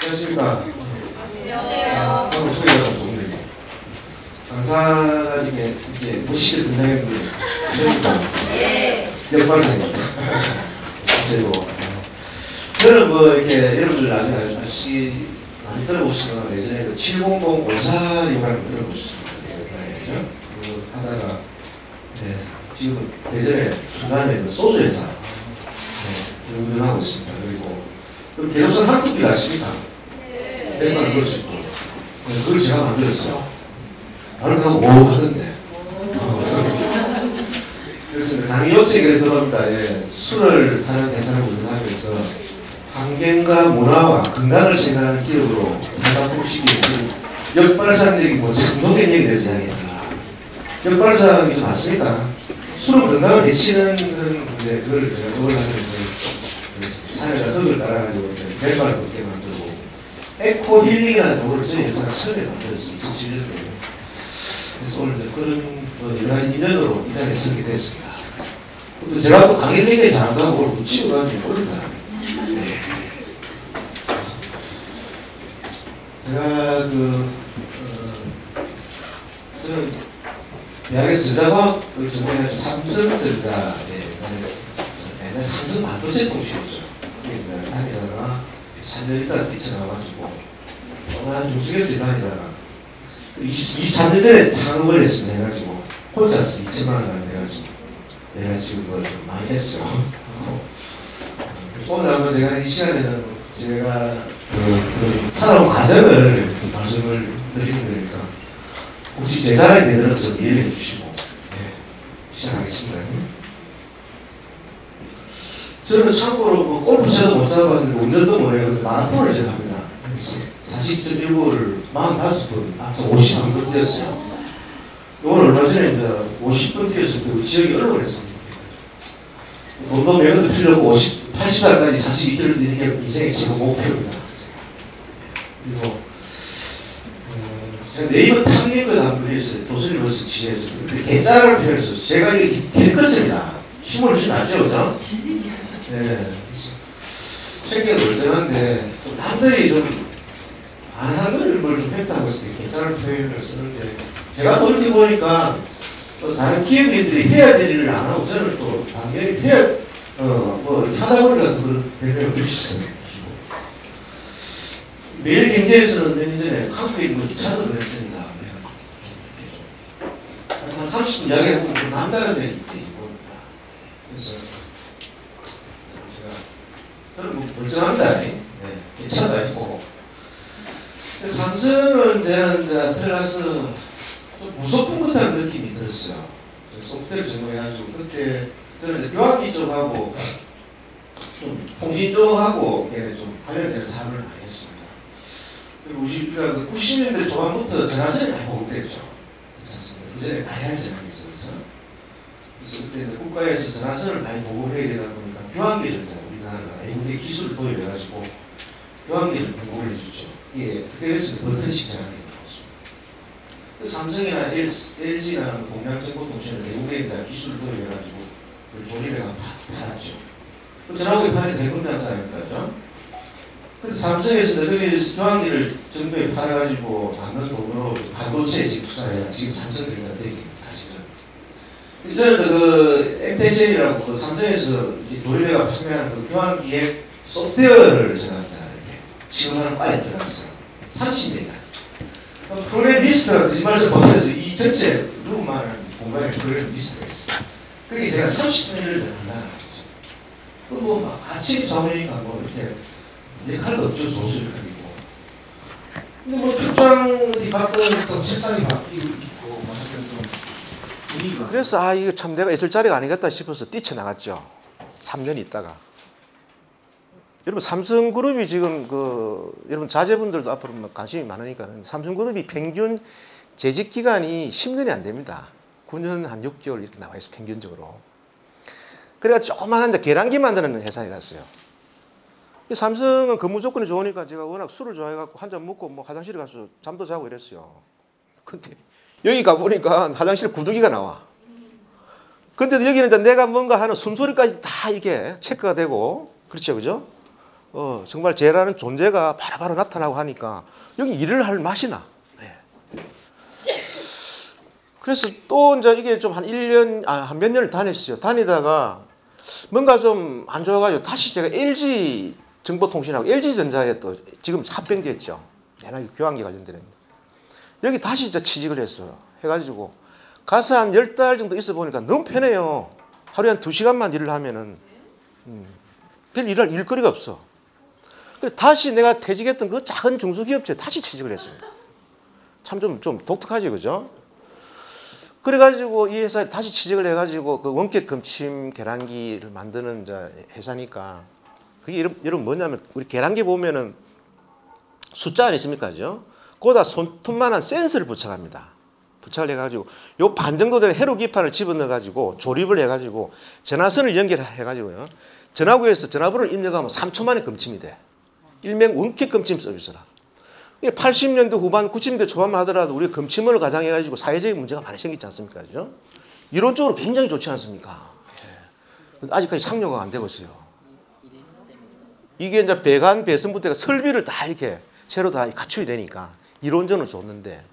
안녕하십니까. 저는 소리가 좋은데 강사가 이렇게 멋있게 등장했는데 저희가 역발상입니다. 그리고 저는 뭐 이렇게 여러분들 아시기 많이 들어보시면 예전에 그 70054요라는 들어보셨습니다. 그 하다가 지금 예전에 중간에 그 소주 회사 운영하고 있습니다. 그리고 계속선 한국길 아십니까? 맨날 그럴 수 있고 그걸 제가 만들었어요. 바로 가고 오 하던데 그래서 강의업체에 들어갑니다. 술을 하는 회사를 운영하면서 환경과 문화와 건강을 생각하는 기업으로 단답시키는 역발상적인 뭐 장독행력에 대해서 이야기합니다. 역발상이 좀 맞습니까? 술은 건강을 해치는 그런 문제, 그걸 제가 그걸 하면서 사회가 덕을 따라가지고 백발을 걷게 만들고 에코 힐링이라는 도구를 저희 회사가 처음에 만들었어요. 2007년도에. 그래서 오늘 그런 여러 가지 인연으로 이 자리에 서게 됐습니다. 또 제가 또 강일링에 잘한다고 그걸 붙이고가지고 모른다. 제가 저는 대학에서 전자과학을 전공해서 삼성전자에 옛날 삼성 반도체 공시였죠. 다니다가 3년 있다가 뛰쳐나와가지고 한 중수기업체 다니다가 23년 전에 창업을 했습니다. 해가지고 혼자서 2천만 원 해가지고 내가 지금 뭐 좀 많이 했어요. 오늘 한번 제가 이 시간에는 제가 살아온 과정을 말씀을 드리는 거니까 혹시 제 자랑이 되는 좀 이해해 주시고 시작하겠습니다. 저는 참고로 뭐 골프차도 못 잡았는데 운전도 못해요. 마라톤을 제가 합니다. 40.19를 45분, 앞서 50분 뛰었어요. 오늘 얼마 전에 이제 50분 뛰어서 그 지역이 얼굴 했습니다. 돈도 매연도 필요하고 80살까지 42km 뛰는 게 인생의 최고 목표입니다. 그리고 제가 네이버 탐닉을 한번 했어요. 도슨리버스 지에서. 근데 개짜를 표현했어요. 제가 이게 개끝입니다. 힘을 주진 않죠, 그죠? 네. 체계가 멀쩡한데, 남들이 좀, 안 하는 걸 좀 했다고 했을 때 괜찮은 표현을 쓰는데, 제가 돌이켜 보니까, 또 다른 기업인들이 해야 될 일을 안 하고, 저는 또 당연히 하다 보니까 그런 변명을 주셨어요. 매일 경제에서는 몇 년 전에 한국에 있는 2차도 했습니다. 한 30분 이야기하고 남다른 데는 있습니다. 그래서, 저는 뭐 멀쩡합니다. 괜찮다 아니고. 그래서 삼성은 저는 들어가서 좀 무섭은 것 같은 느낌이 들었어요. 소프트웨어를 전공해가지고 그때 저는 교환기 쪽하고 좀 통신 쪽하고 좀 관련된 사업을 많이 했습니다. 그리고 우리가 90년대 초반부터 전화선을 많이 보급됐죠. 이전에 다양한 전화기 있었죠. 그래서 그때 국가에서 전화선을 많이 보급해야 되다 보니까 교환기를 외국의 기술을 도입해가지고 교환기를 공급을 해주죠. 이게 그래서 버튼식 전화기가 나왔습니다. 그래서 삼성이나 LG나 동양정보통신은 외국에 기술을 도입해가지고 그걸 조립해가 팔았죠. 그 전화기 판이 대금량 사회니까요. 그래서 삼성에서 거기에서 교환기를 정부에 팔아가지고 받는 돈으로 반도체에 지금 투자해가 지금 삼성전자가 되게 사실은. 저는 그 MTSN이라고 그 삼성에서 조립해가 판매하는 그 교환기의 소프트웨어를 제가 이렇게 지원하는 과에 들어갔어요. 30년이나. 프로그램 리스트가 거짓말 좀 벗어서 이 전체 루만한 공간에 프로그램 리스트가 있어요. 그게 제가 30년을 한다는 거죠. 그리고 막 같이 사모니까 뭐 이렇게 역할도 없죠. 소수 역할이고. 근데 뭐 출장이 바뀌고 또 책상이 바뀌고 있고 뭐 좀 그래서 이거 참 내가 있을 자리가 아니겠다 싶어서 뛰쳐나갔죠. 3년 있다가. 여러분 삼성그룹이 지금 여러분 자제분들도 앞으로 관심이 많으니까 삼성그룹이 평균 재직 기간이 10년이 안 됩니다. 9년 한 6개월 이렇게 나와 있어 평균적으로. 그래가 조그마한 이제 계란기 만드는 회사에 갔어요. 이 삼성은 근무 조건이 좋으니까 제가 워낙 술을 좋아해갖고 한 잔 먹고 뭐 화장실에 가서 잠도 자고 이랬어요. 근데 여기 가보니까 화장실에 구두기가 나와. 근데 여기는 이제 내가 뭔가 하는 숨소리까지 다 이게 체크가 되고, 그렇죠, 그죠? 정말 쟤라는 존재가 바로바로 나타나고 하니까 여기 일을 할 맛이 나. 네. 그래서 또 이제 이게 좀 한 1년, 한 몇 년을 다녔어요. 다니다가 뭔가 좀 안 좋아가지고 다시 제가 LG 정보통신하고 LG전자에 또 지금 합병됐죠. 옛날에 교환기 관련되는. 여기 다시 진짜 취직을 했어요. 해가지고 가서 한 10달 정도 있어 보니까 너무 편해요. 하루에 한 2시간만 일을 하면은 별 일할 일거리가 없어. 그래서 다시 내가 퇴직했던 그 작은 중소기업체에 다시 취직을 했습니다. 참 좀 독특하지, 그죠? 그래가지고 이 회사에 다시 취직을 해가지고 그 원격 금침 계란기를 만드는 이제 회사니까 그게 여러분 뭐냐면 우리 계란기 보면은 숫자 안 있습니까, 그죠? 거기다 손톱만한 센서를 부착합니다. 부착을 해가지고 요 반 정도 되는 회로 기판을 집어넣어가지고 조립을 해가지고 전화선을 연결해가지고요. 전화구에서 전화번호를 입력하면 3초 만에 금침이 돼. 일명 원격 금침 서비스라. 80년대 후반, 90년대 초반만 하더라도 우리가 금침을 가장해가지고 사회적인 문제가 많이 생기지 않습니까? 그죠? 이론적으로 굉장히 좋지 않습니까? 예. 아직까지 상용화가 안 되고 있어요. 이게 이제 배관, 배선부대가 설비를 다 이렇게 새로 다 갖춰야 되니까 이론적으로 좋는데.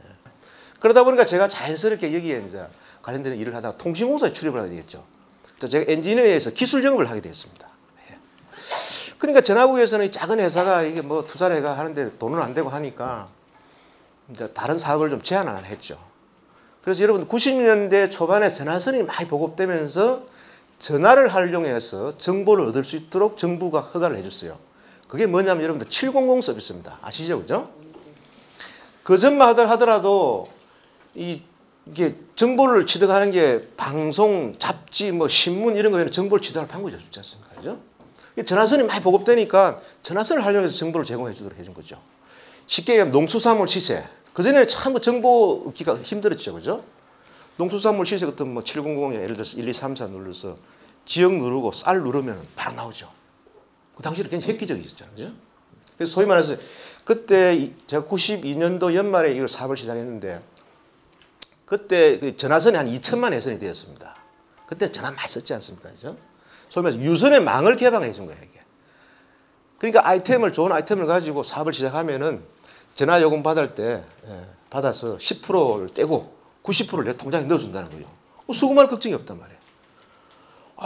그러다 보니까 제가 자연스럽게 여기에 이제 관련되는 일을 하다가 통신공사에 출입을 하게 되겠죠. 제가 엔지니어에서 기술 영업을 하게 되었습니다. 그러니까 전화국에서는 작은 회사가 이게 뭐 투자를 해가 하는데 돈은 안 되고 하니까 이제 다른 사업을 좀 제안을 했죠. 그래서 여러분 90년대 초반에 전화선이 많이 보급되면서 전화를 활용해서 정보를 얻을 수 있도록 정부가 허가를 해줬어요. 그게 뭐냐면 여러분들 700 서비스입니다. 아시죠, 그죠? 그 전만 하더라도 이게 정보를 취득하는 게 방송, 잡지, 뭐 신문 이런 거에는 정보를 취득할 방법이 없지 않습니까, 그죠? 전화선이 많이 보급되니까 전화선을 활용해서 정보를 제공해 주도록 해준 거죠. 쉽게 얘기하면 농수산물 시세. 그전에는 참 정보 얻기가 힘들었죠, 그죠? 농수산물 시세 같은 뭐 700에 예를 들어서 1, 2, 3, 4 눌러서 지역 누르고 쌀 누르면 바로 나오죠. 그 당시에는 굉장히 획기적이었잖아요, 그죠? 그래서 소위 말해서 그때 제가 92년도 연말에 이걸 사업을 시작했는데 그때 그 전화선이 한 2천만 회선이 되었습니다. 그때 전화 많이 썼지 않습니까, 그죠? 소위 말해서 유선의 망을 개방해 준 거예요, 이게. 그러니까 좋은 아이템을 가지고 사업을 시작하면은 전화 요금 받을 때, 받아서 10%를 떼고 90%를 내 통장에 넣어준다는 거예요. 수금할 걱정이 없단 말이에요.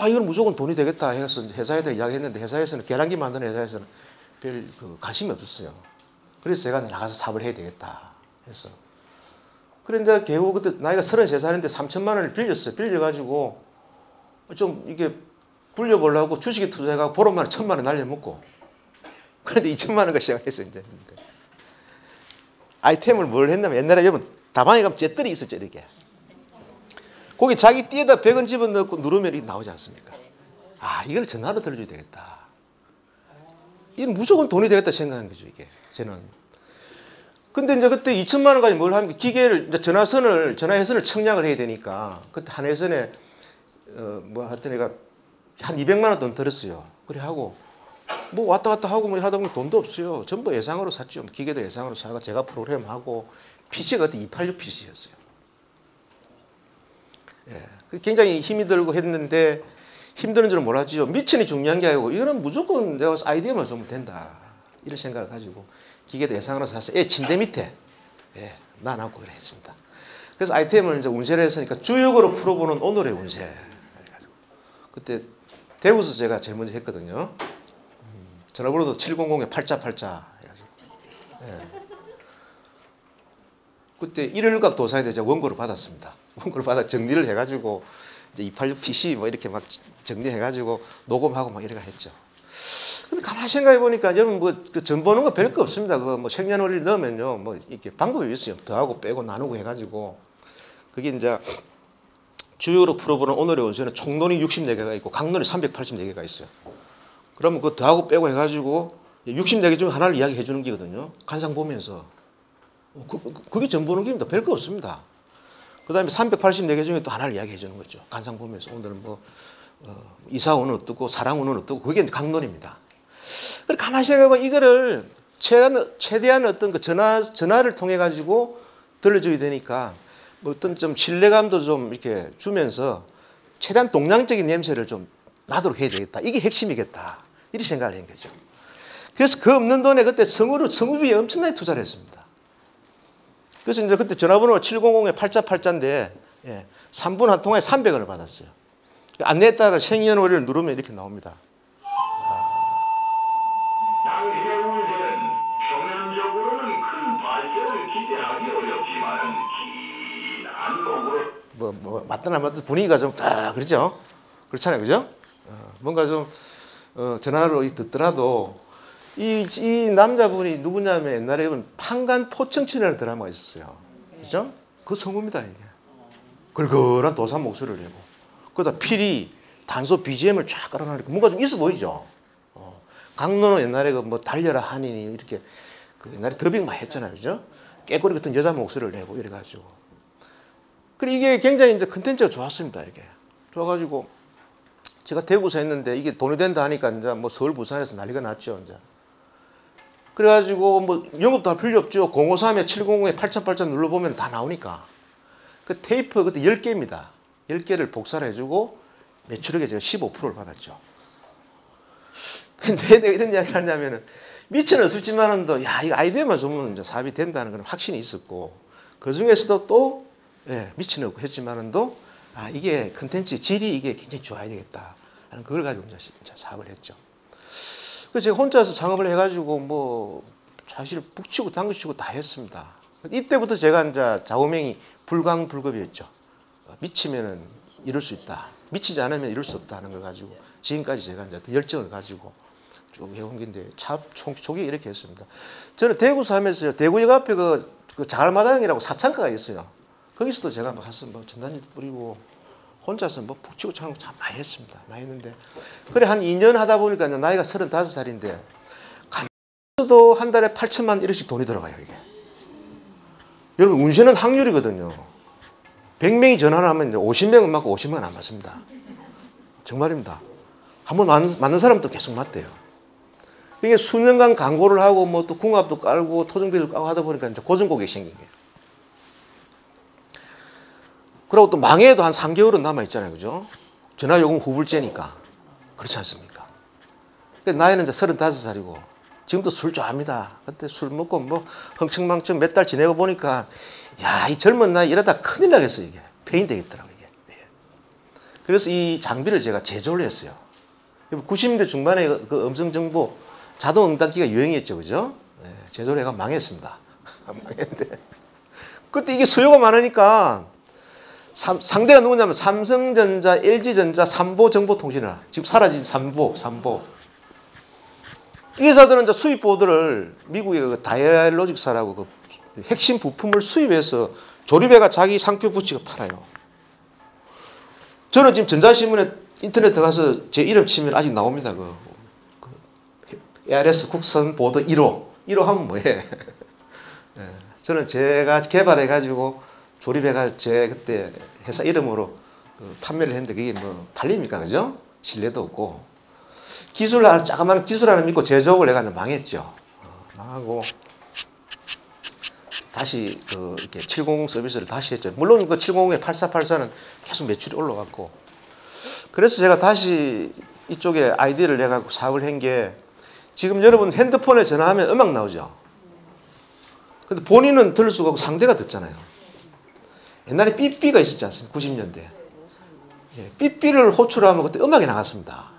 이건 무조건 돈이 되겠다 해서 회사에다 이야기했는데 회사에서는 계란기 만드는 회사에서는 별 관심이 없었어요. 그래서 제가 나가서 사업을 해야 되겠다 해서. 그런데 겨우 그때 나이가 33살인데 3천만 원을 빌렸어요. 빌려가지고 좀 이게 굴려보려고 주식에 투자해가지고 보름만에 1,000만 원 날려먹고. 그런데 2천만 원가 시작했어요, 이제. 아이템을 뭘 했냐면 옛날에 여러분 다방에 가면 잿더리 있었죠, 이렇게. 거기 자기 띠에다 100원 집어넣고 누르면 이게 나오지 않습니까? 이걸 전화로 들어줘야 되겠다. 이건 무조건 돈이 되겠다 생각한 거죠, 이게. 저는. 근데 이제 그때 2천만 원까지 뭘 하면 기계를, 이제 전화회선을 청약을 해야 되니까 그때 한 회선에, 하여튼 내가 한 200만 원 돈 들었어요. 그래 하고, 뭐 왔다 갔다 하고 뭐 하다 보면 돈도 없어요. 전부 예상으로 샀죠. 기계도 예상으로 사가 제가 프로그램하고, PC가 그때 286 PC였어요. 예. 굉장히 힘이 들고 했는데, 힘드는 줄은 몰랐죠. 미천이 중요한 게 아니고, 이거는 무조건 내가 아이디어만 좀 된다. 이런 생각을 가지고, 기계도 예상으로 사서, 침대 밑에, 놔놓고 그래 했습니다. 그래서 아이템을 이제 운세를 했으니까 주역으로 풀어보는 오늘의 운세. 그때 대구에서 제가 제일 먼저 했거든요. 전화번호도 700에 8자팔자. 그때 일일각 도사에 제가 원고를 받았습니다. 원고를 받아 정리를 해가지고 이제 286 PC 뭐 이렇게 막 정리해가지고 녹음하고 막 이래가 했죠. 근데 가만히 생각해 보니까 여러분 전 보는 거 별거 없습니다. 그거 뭐 생년월일 넣으면요, 뭐 이렇게 방법이 있어요. 더하고 빼고 나누고 해가지고 그게 이제 주요로 풀어보는 오늘의 운세는 총론이 64개가 있고 강론이 384개가 있어요. 그러면 그거 더하고 빼고 해가지고 64개 중에 하나를 이야기해 주는 거거든요. 간상 보면서. 그게 전 보는 게입니다. 별거 없습니다. 그 다음에 384개 중에 또 하나를 이야기해 주는 거죠. 간상 보면서 오늘은 뭐 이사원은 어떻고 사랑원은 어떻고 그게 강론입니다. 가만히 생각해보면 이거를 최대한 어떤 그 전화를 통해 가지고 들려줘야 되니까 뭐 어떤 좀 신뢰감도 좀 이렇게 주면서 최대한 동양적인 냄새를 좀 나도록 해야 되겠다. 이게 핵심이겠다. 이렇게 생각을 한 거죠. 그래서 그 없는 돈에 그때 성우비에 엄청나게 투자를 했습니다. 그래서 이제 그때 전화번호가 700-888인데 3분 한 통화에 300원을 받았어요. 안내에 따라 생년월일을 누르면 이렇게 나옵니다. 당신의 운세는 표면적으로는 큰 발전을 기대하기 어렵지만 긴 안목으로 맞든 안 맞든 분위기가 좀 그렇죠? 그렇잖아요, 그죠? 뭔가 좀 전화로 듣더라도 이 남자분이 누구냐면 옛날에 판간 포청춘이라는 드라마가 있었어요. 그죠? 그 성우입니다, 이게. 걸걸한 도사 목소리를 내고. 그러다 필이 단소 BGM을 쫙 깔아놓으니까 뭔가 좀 있어 보이죠? 강로는 옛날에 뭐 달려라 한인이 이렇게 그 옛날에 더빙 많이 했잖아요, 그죠? 깨꼬리 같은 여자 목소리를 내고 이래가지고. 그리고 이게 굉장히 이제 컨텐츠가 좋았습니다, 이게. 좋아가지고 제가 대구에서 했는데 이게 돈이 된다 하니까 이제 뭐 서울, 부산에서 난리가 났죠, 이제. 그래가지고 뭐 영업도 할 필요 없죠. 053에 700에 8080 눌러보면 다 나오니까. 그 테이프 그때 10개입니다. 10개를 복사를 해주고 매출액에 제가 15%를 받았죠. 근데 왜 내가 이런 이야기를 하냐면은 미천은 없었지만은도 야, 이거 아이디어만 좋으면 이제 사업이 된다는 그런 확신이 있었고 그 중에서도 또 미천은 없고 했지만은도 이게 컨텐츠 질이 이게 굉장히 좋아야 되겠다 하는 그걸 가지고 이제 사업을 했죠. 그래서 제가 혼자서 창업을 해가지고 뭐 사실 북치고 당구치고 다 했습니다. 이때부터 제가 이제 좌우명이 불광불급이었죠. 미치면은 이룰 수 있다. 미치지 않으면 이룰 수 없다 하는 걸 가지고 지금까지 제가 이제 열정을 가지고 쭉 해온 건데 참 초기에 이렇게 했습니다. 저는 대구 살면서요. 대구역 앞에 그 자갈마당이라고 사창가가 있어요. 거기서도 제가 막 가서 뭐 전단지도 뿌리고 혼자서 뭐 북치고 창고 참 많이 했습니다. 많이 했는데 그래 한 2년 하다 보니까 나이가 35살인데 간도 한 달에 8천만 1원씩 돈이 들어가요, 이게. 여러분 운세는 확률이거든요. 100명이 전화를 하면 50명은 맞고 50명은 안 맞습니다. 정말입니다. 한번 맞는 사람도 계속 맞대요. 이게 수년간 광고를 하고 뭐 또 궁합도 깔고 토종비를 까고 하다 보니까 이제 고정고객이 생긴 거예요. 그리고 또 망해도 한 3개월은 남아있잖아요, 그죠? 전화요금 후불제니까. 그렇지 않습니까? 나이는 이제 35살이고, 지금도 술 좋아합니다. 그때 술 먹고 뭐 흥청망청 몇 달 지내고 보니까, 야, 이 젊은 나이 이러다 큰일 나겠어, 이게. 폐인 되겠더라고요, 이게. 그래서 이 장비를 제가 제조를 했어요. 90년대 중반에 그 음성정보 자동 응답기가 유행했죠, 그죠? 제조를 해가 망했습니다. 망했는데. 그때 이게 수요가 많으니까, 상대가 누구냐면 삼성전자, LG전자, 삼보정보통신회사. 지금 사라진 삼보. 이 회사들은 이제 수입 보드를 미국의 그 다이얼로직사라고 그 핵심 부품을 수입해서 조립해가 자기 상표 붙이고 팔아요. 저는 지금 전자신문에 인터넷 들어가서 제 이름 치면 아직 나옵니다. 그 ARS 국선 보드 1호. 1호 하면 뭐해? 저는 제가 개발해가지고 조립해가 제 그때 회사 이름으로 판매를 했는데 그게 뭐 팔립니까, 그죠? 신뢰도 없고 자그마한 기술 하나 믿고 제조업을 내가 망했죠. 망하고 다시 이렇게 700 서비스를 다시 했죠. 물론 그 700에 8484는 계속 매출이 올라갔고 그래서 제가 다시 이쪽에 아이디어를 내갖고 사업을 한 게 지금 여러분 핸드폰에 전화하면 음악 나오죠. 근데 본인은 들을 수가 없고 상대가 듣잖아요. 옛날에 삐삐가 있었지 않습니까? 90년대. 삐삐를 호출하면 그때 음악이 나갔습니다.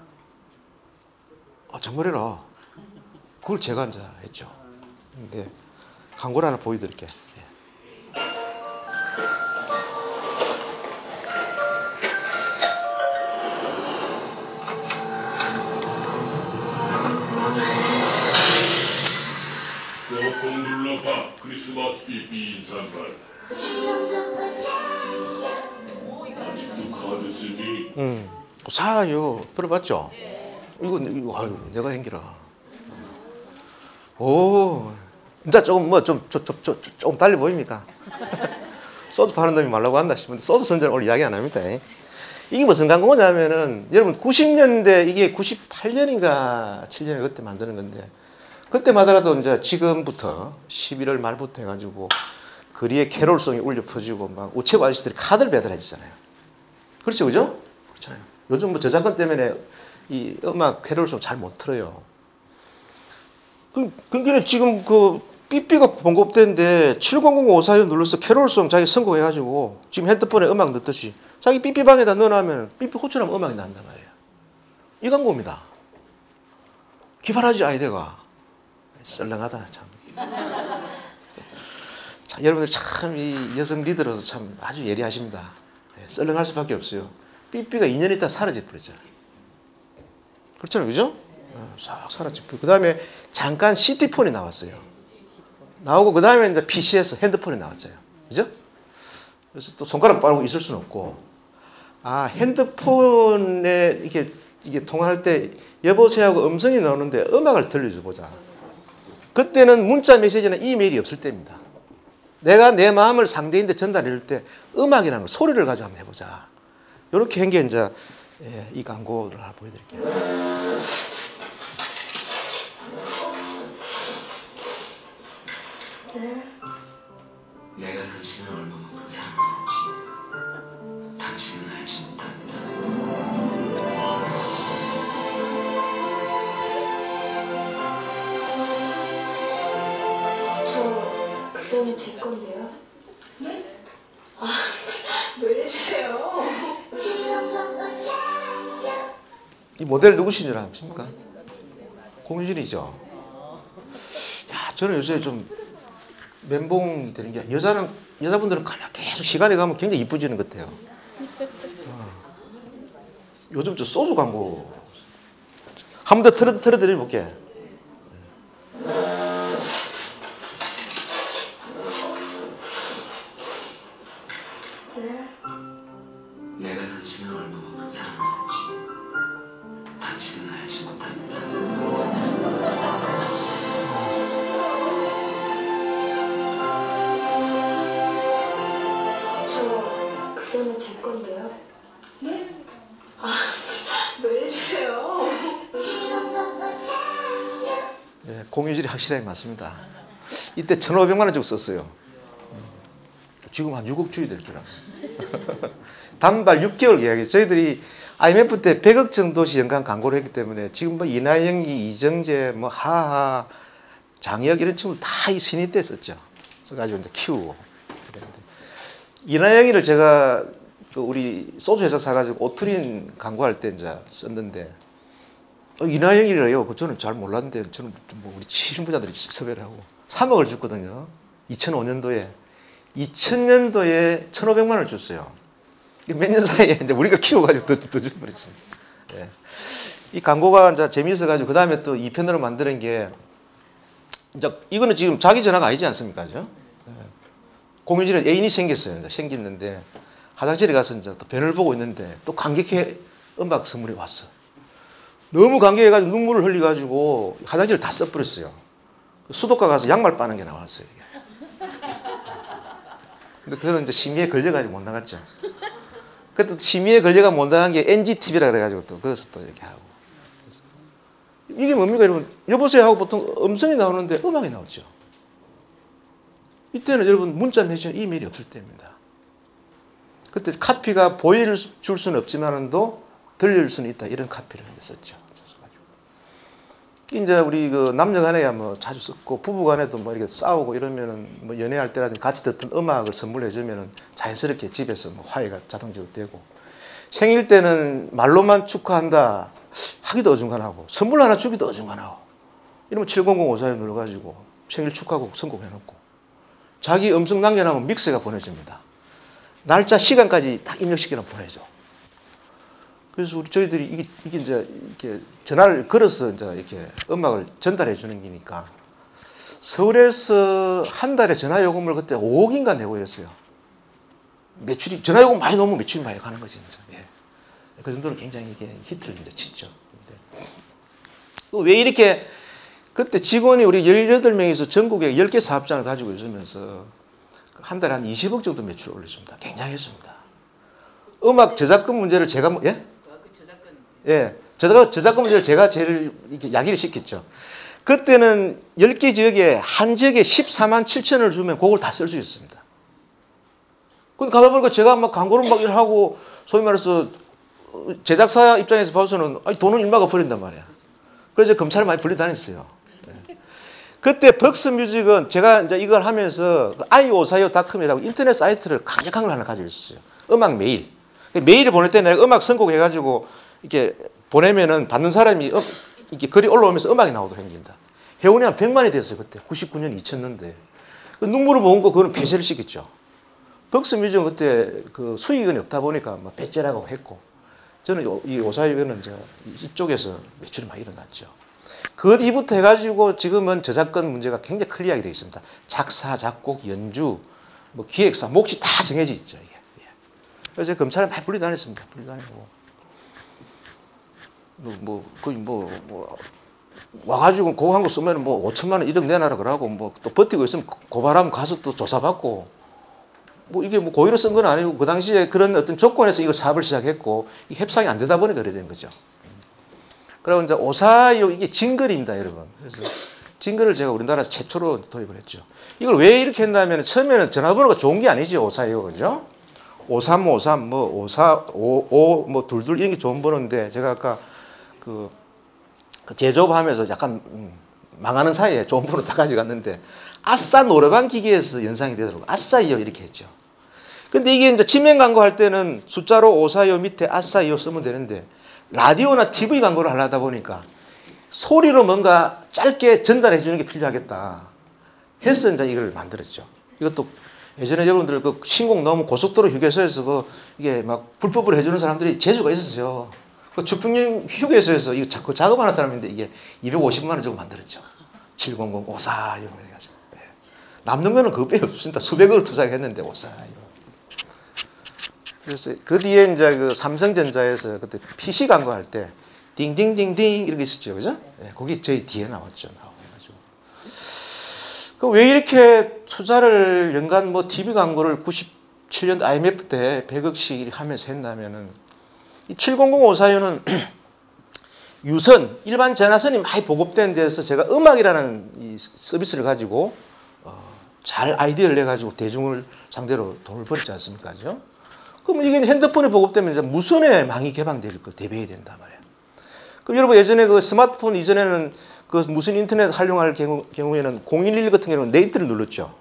정말이라. 그걸 제가 이제 했죠. 근데 광고를 하나 보여드릴게요. 공들러봐 크리스마스 삐삐 인사말. 아직도 카드 쓰니? 사요. 들어봤죠? 이거 아유, 내가 행기라. 오, 진짜 조금 조금 달리 보입니까? 소주 파는 놈이 말라고 한다 싶은데 소주 선전은 오늘 이야기 안 합니다. 이게 무슨 광고냐면은 여러분 90년대 이게 98년인가 7년에 그때 만드는 건데 그때마다라도 이제 지금부터 11월 말부터 해가지고 거리에 캐롤송이 울려 퍼지고 막 우체부 아저씨들이 카드를 배달해 주잖아요. 그렇죠, 그죠? 그렇잖아요. 요즘 뭐 저작권 때문에 이 음악 캐롤송 잘 못 틀어요. 그러니까 지금 그 삐삐가 번급대인데 700544 눌러서 캐롤송 자기 선곡해가지고 지금 핸드폰에 음악 넣듯이 자기 삐삐방에다 넣어놓으면 삐삐 호출하면 음악이 난단 말이에요. 이 광고입니다. 기발하지 아이디어가. 썰렁하다 참. 참 여러분들 참 이 여성 리더로서 참 아주 예리하십니다. 썰렁할 수밖에 없어요. 삐삐가 2년 있다 사라져 버렸잖아요. 그렇잖아요, 그죠? 싹 사라져. 그 다음에 잠깐 CT폰이 나왔어요. 나오고 그 다음에 이제 PC에서 핸드폰이 나왔잖아요, 그죠? 그래서 또 손가락 빨고 있을 수는 없고, 아 핸드폰에 이게 통화할 때 여보세요 하고 음성이 나오는데 음악을 들려줘 보자. 그때는 문자 메시지나 이메일이 없을 때입니다. 내가 내 마음을 상대인데 전달할 때 음악이라는 걸 소리를 가지고 한번 해보자. 이렇게 한 게 이제 이 광고를 하나 보여드릴게요. 내가 당신을 얼마만큼 사랑하는지 당신은 알지 못합니다. 그 돈이 제 건데요. 네? 아, 왜 이러세요? 이 모델 누구신 줄 아십니까? 공유진이죠. 야, 저는 요새 좀 멘붕이 되는 게 여자분들은 가면 계속 시간이 가면 굉장히 이쁘지는 것 같아요. 요즘 저 소주 광고 한 번 더 틀어드려 볼게. 내가 당신을 얼마만큼 사랑하는지 당신은 알지 못합니다. 그 돈이 제 건데요. 네? 아, 왜 이러세요? 네, 공유질이 확실하게 맞습니다. 이때 1,500만 원 주고 썼어요. 지금 한 6억 주이 될 줄 알아요. 단발 6개월 계약이에요. 저희들이 IMF 때 100억 정도씩 연간 광고를 했기 때문에 지금 뭐 이나영이, 이정재, 뭐 하하, 장혁 이런 친구들 다 이 신인 때 썼죠. 써가지고 이제 키우고. 이나영이를 제가 우리 소주 회사 사가지고 오투린 광고할 때 이제 썼는데 이나영이래요. 저는 잘 몰랐는데 저는 뭐 우리 신부자들이 섭외를 하고 3억을 줬거든요. 2005년도에 2000년도에 1,500만 원을 줬어요. 몇 년 사이에 이제 우리가 키워가지고 더 줘버렸죠. 예. 이 광고가 이제 재미있어가지고 그 다음에 또 2편으로 만드는 게 이제 이거는 지금 자기 전화가 아니지 않습니까, 죠? 예. 공유진은 애인이 생겼어요. 이제 생겼는데 화장실에 가서 이제 또 변을 보고 있는데 또 감격해 음악 선물이 왔어. 너무 감격해가지고 눈물을 흘려가지고 화장실을 다 써버렸어요. 수도가 가서 양말 빠는 게 나왔어요. 근데 그거는 이제 심의에 걸려가지고 못 나갔죠. 그때 심의에 걸려가 못 나간 게 NGTV라 그래가지고 또 그것을 또 이렇게 하고. 이게 뭡니까, 여러분? 여보세요 하고 보통 음성이 나오는데 음악이 나오죠. 이때는 여러분 문자 메시지 이메일이 없을 때입니다. 그때 카피가 보여줄 수는 없지만도 들릴 수는 있다. 이런 카피를 이제 썼죠. 이제 우리 그 남녀간에 뭐 자주 썼고 부부간에도 뭐 이렇게 싸우고 이러면은 뭐 연애할 때라든지 같이 듣던 음악을 선물해주면은 자연스럽게 집에서 뭐 화해가 자동적으로 되고 생일 때는 말로만 축하한다 하기도 어중간하고 선물 하나 주기도 어중간하고 이러면 700544에 눌러가지고 생일 축하곡 선곡해놓고 자기 음성 남겨놓으면 믹스가 보내줍니다. 날짜 시간까지 다 입력시켜놓으면 보내줘. 그래서 저희들이 이게 이제 이렇게 전화를 걸어서 이제 이렇게 음악을 전달해 주는 거니까 서울에서 한 달에 전화 요금을 그때 5억인가 내고 이랬어요. 매출이 전화 요금 많이 넣으면 매출이 많이 가는 거지. 예. 그 정도로 굉장히 이게 히트를 이제 치죠. 왜 이렇게 그때 직원이 우리 18명에서 전국에 10개 사업장을 가지고 있으면서 한 달에 한 20억 정도 매출을 올렸습니다. 굉장했습니다. 음악 저작권 문제를 제가 예? 예. 저작권 문제를 제가 제일 이렇게 야기를 시켰죠. 그때는 10개 지역에 한 지역에 14만 7천을 주면 그걸 다 쓸 수 있습니다. 근데 가다 보니까 제가 막 광고를 막 일하고 소위 말해서 제작사 입장에서 봐서는 아니, 돈은 일마가 버린단 말이야. 그래서 검찰을 많이 불려다녔어요. 네. 그때 벅스뮤직은 제가 이제 이걸 하면서 i545.com이라고 인터넷 사이트를 강력한 걸 하나 가지고 있었어요. 음악 메일. 메일을 보낼 때 내가 음악 선곡해가지고 이렇게 보내면은 받는 사람이 이렇게 글이 올라오면서 음악이 나오도록 해줍니다. 회원이 한 100만이 됐어요. 그때 99년 2000년대. 눈물을 모은 거 그거는 폐쇄를 시켰죠. 벅스뮤직은 그때 그 수익은 없다 보니까 뭐 배째라고 했고 저는 이 542는 이쪽에서 매출이 많이 일어났죠. 그 뒤부터 해가지고 지금은 저작권 문제가 굉장히 클리어하게 되어 있습니다. 작사, 작곡, 연주, 뭐 기획사, 몫이 다 정해져 있죠. 이게. 그래서 검찰에 많이 불려다녔습니다. 불려다니고. 와가지고 그거 한 거 쓰면 뭐 5천만 원 1억 내놔라 그러고 뭐 또 버티고 있으면 고발하면 가서 또 조사받고 뭐 이게 뭐 고의로 쓴 건 아니고 그 당시에 그런 어떤 조건에서 이걸 사업을 시작했고 이 협상이 안 되다 보니까 그래 된 거죠. 그리고 이제 542 이게 징글입니다, 여러분. 그래서 징글을 제가 우리나라에서 최초로 도입을 했죠. 이걸 왜 이렇게 했냐면 처음에는 전화번호가 좋은 게 아니죠, 542가 그죠? 5353 뭐 5455 뭐 둘둘 이런 게 좋은 번호인데 제가 아까 그 제조업하면서 약간 망하는 사이에 좋은 번호 다 가져갔는데 아싸 노래방 기계에서 연상이 되더라고요. 아싸이요 이렇게 했죠. 근데 이게 이제 지면 광고 할 때는 숫자로 542 밑에 아싸이요 쓰면 되는데 라디오나 TV 광고를 하려다 보니까 소리로 뭔가 짧게 전달해 주는 게 필요하겠다 해서 이제 이걸 만들었죠. 이것도 예전에 여러분들 그 신곡 너무 고속도로 휴게소에서 이게 막 불법으로 해주는 사람들이 재주가 있었어요. 그 주평역 휴게소에서 이거 작업하는 사람인데 이게 250만 원 주고 만들었죠. 700, 54 이런 거 해가지고. 남는 거는 그것밖에 없습니다. 수백억을 투자했는데 54. 그래서 그 뒤에 이제 그 삼성전자에서 그때 PC 광고할 때 딩딩딩딩 이런 게 있었죠, 그죠? 네, 거기 저희 뒤에 나왔죠, 나와가지고. 그 왜 이렇게 투자를 연간 뭐 TV 광고를 97년 IMF 때 100억씩 하면서 했냐면은 이 700546는 유선 일반 전화선이 많이 보급된 데서 제가 음악이라는 이 서비스를 가지고 잘 아이디어를 내가지고 대중을 상대로 돈을 벌지 않습니까? 그죠? 그럼 이게 핸드폰에 보급되면 이제 무선의 망이 개방될 거 대비해야 된단 말이에요. 그럼 여러분 예전에 그 스마트폰 이전에는 그 무선 인터넷 활용할 경우에는 0111 같은 경우는 네이트를 눌렀죠.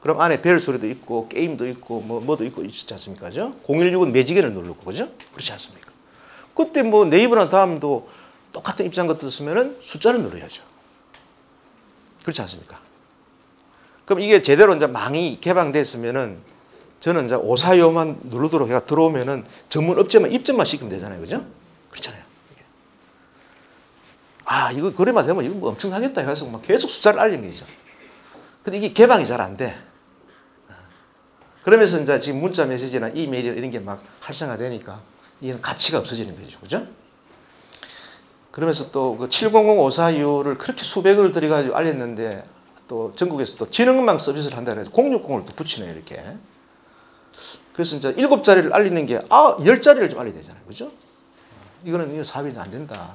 그럼 안에 벨 소리도 있고 게임도 있고 뭐도 있고 있지 않습니까? 그죠? 016은 매지개를 누르고 그죠? 그렇지 않습니까? 그때 뭐 네이버나 다음도 똑같은 입장 같은 쓰면은 숫자를 눌러야죠. 그렇지 않습니까? 그럼 이게 제대로 이제 망이 개방됐으면은 저는 이제 545만 누르도록 해가 들어오면은 전문 업체만 입점만 시키면 되잖아요. 그죠? 그렇잖아요. 아, 이거 거래만 되면 이거 뭐 엄청나겠다 해서 막 계속 숫자를 알린 거죠. 근데 이게 개방이 잘 안 돼. 그러면서 이제 지금 문자 메시지나 이메일 이런 게 막 활성화되니까 이건 가치가 없어지는 거죠. 그죠? 그러면서 또 그 700546를 그렇게 수백을 들여가지고 알렸는데 또 전국에서 또 지능망 서비스를 한다 해서 060을 또 붙이네요, 이렇게. 그래서 이제 7자리를 알리는 게 10자리를 좀 알려야 되잖아요. 그죠? 이거는 사업이 안 된다.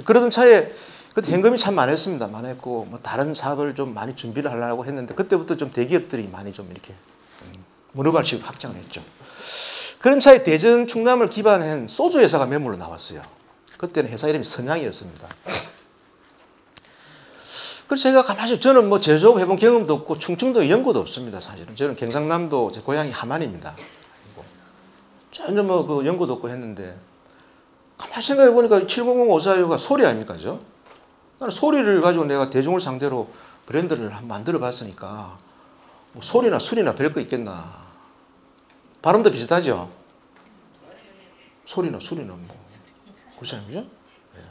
그러던 차에 그때 현금이 참 많았습니다. 많았고 뭐 다른 사업을 좀 많이 준비를 하려고 했는데 그때부터 좀 대기업들이 많이 좀 이렇게 문어발식으로 확장을 했죠. 그런 차에 대전 충남을 기반한 소주 회사가 매물로 나왔어요. 그때는 회사 이름이 선양이었습니다. 그래서 제가 가만히 저는 뭐 제조업 해본 경험도 없고 충청도 연고도 없습니다. 사실은 저는 경상남도 제 고향이 함안입니다. 전혀 뭐 그 연고도 없고 했는데 가만히 생각해 보니까 700546가 소리 아닙니까? 그죠? 소리를 가지고 내가 대중을 상대로 브랜드를 한번 만들어 봤으니까 뭐 소리나 술이나 별거 있겠나. 발음도 비슷하죠? 소리나 술이나 뭐 그렇잖아요. 그죠? 네.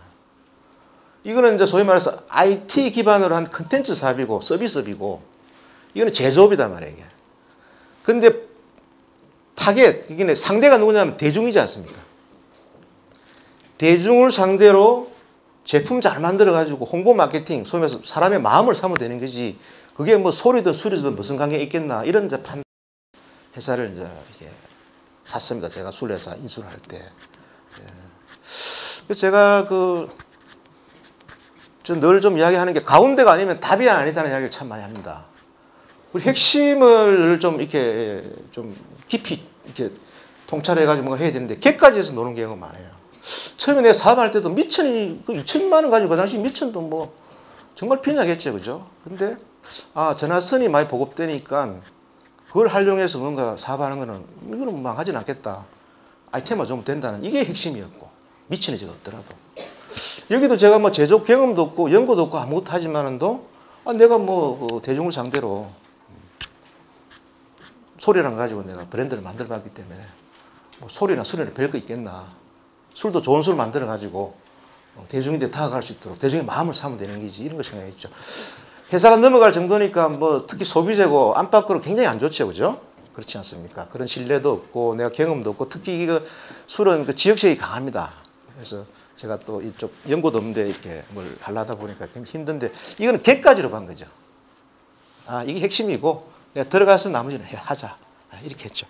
이거는 이제 소위 말해서 IT 기반으로 한 컨텐츠 사업이고 서비스업이고 이거는 제조업이단 말이에요. 이게. 근데 타겟, 이게 상대가 누구냐면 대중이지 않습니까? 대중을 상대로 제품 잘 만들어가지고 홍보 마케팅, 소위 말해서 사람의 마음을 사면 되는 거지. 그게 뭐 소리든 술이든 무슨 관계가 있겠나. 이런 이제 회사를 이제 이렇게 샀습니다. 제가 술회사 인수를 할 때. 예. 제가 늘 좀 이야기하는 게 가운데가 아니면 답이 아니다는 이야기를 참 많이 합니다. 우리 핵심을 좀 이렇게 좀 깊이 이렇게 통찰해가지고 뭔가 해야 되는데 개까지해서 노는 경우가 많아요. 처음에 내가 사업할 때도 미천이 2천만 원 가지고 그 당시 미천도 뭐 정말 빈약했죠, 그죠? 근데 전화선이 많이 보급되니까 그걸 활용해서 뭔가 사업하는 거는 이거는 망하진 않겠다. 아이템만 좀 된다는 이게 핵심이었고 미천이 없더라도 여기도 제가 뭐 제조 경험도 없고 연구도 없고 아무것도 하지만은도 내가 뭐 대중을 상대로 소리랑 가지고 내가 브랜드를 만들어봤기 때문에 뭐 소리나 술에는 별거 있겠나. 술도 좋은 술 만들어가지고 대중인데 다가갈 수 있도록 대중의 마음을 사면 되는 거지 이런 걸 생각했죠. 회사가 넘어갈 정도니까 뭐 특히 소비재고 안팎으로 굉장히 안 좋죠, 그죠? 그렇지 않습니까? 그런 신뢰도 없고 내가 경험도 없고 특히 이거 술은 그 지역색이 강합니다. 그래서 제가 또 이쪽 연고도 없는데 이렇게 뭘 하려다 보니까 굉장히 힘든데 이거는 개까지로 간 거죠. 이게 핵심이고 내가 들어가서 나머지는 하자. 이렇게 했죠.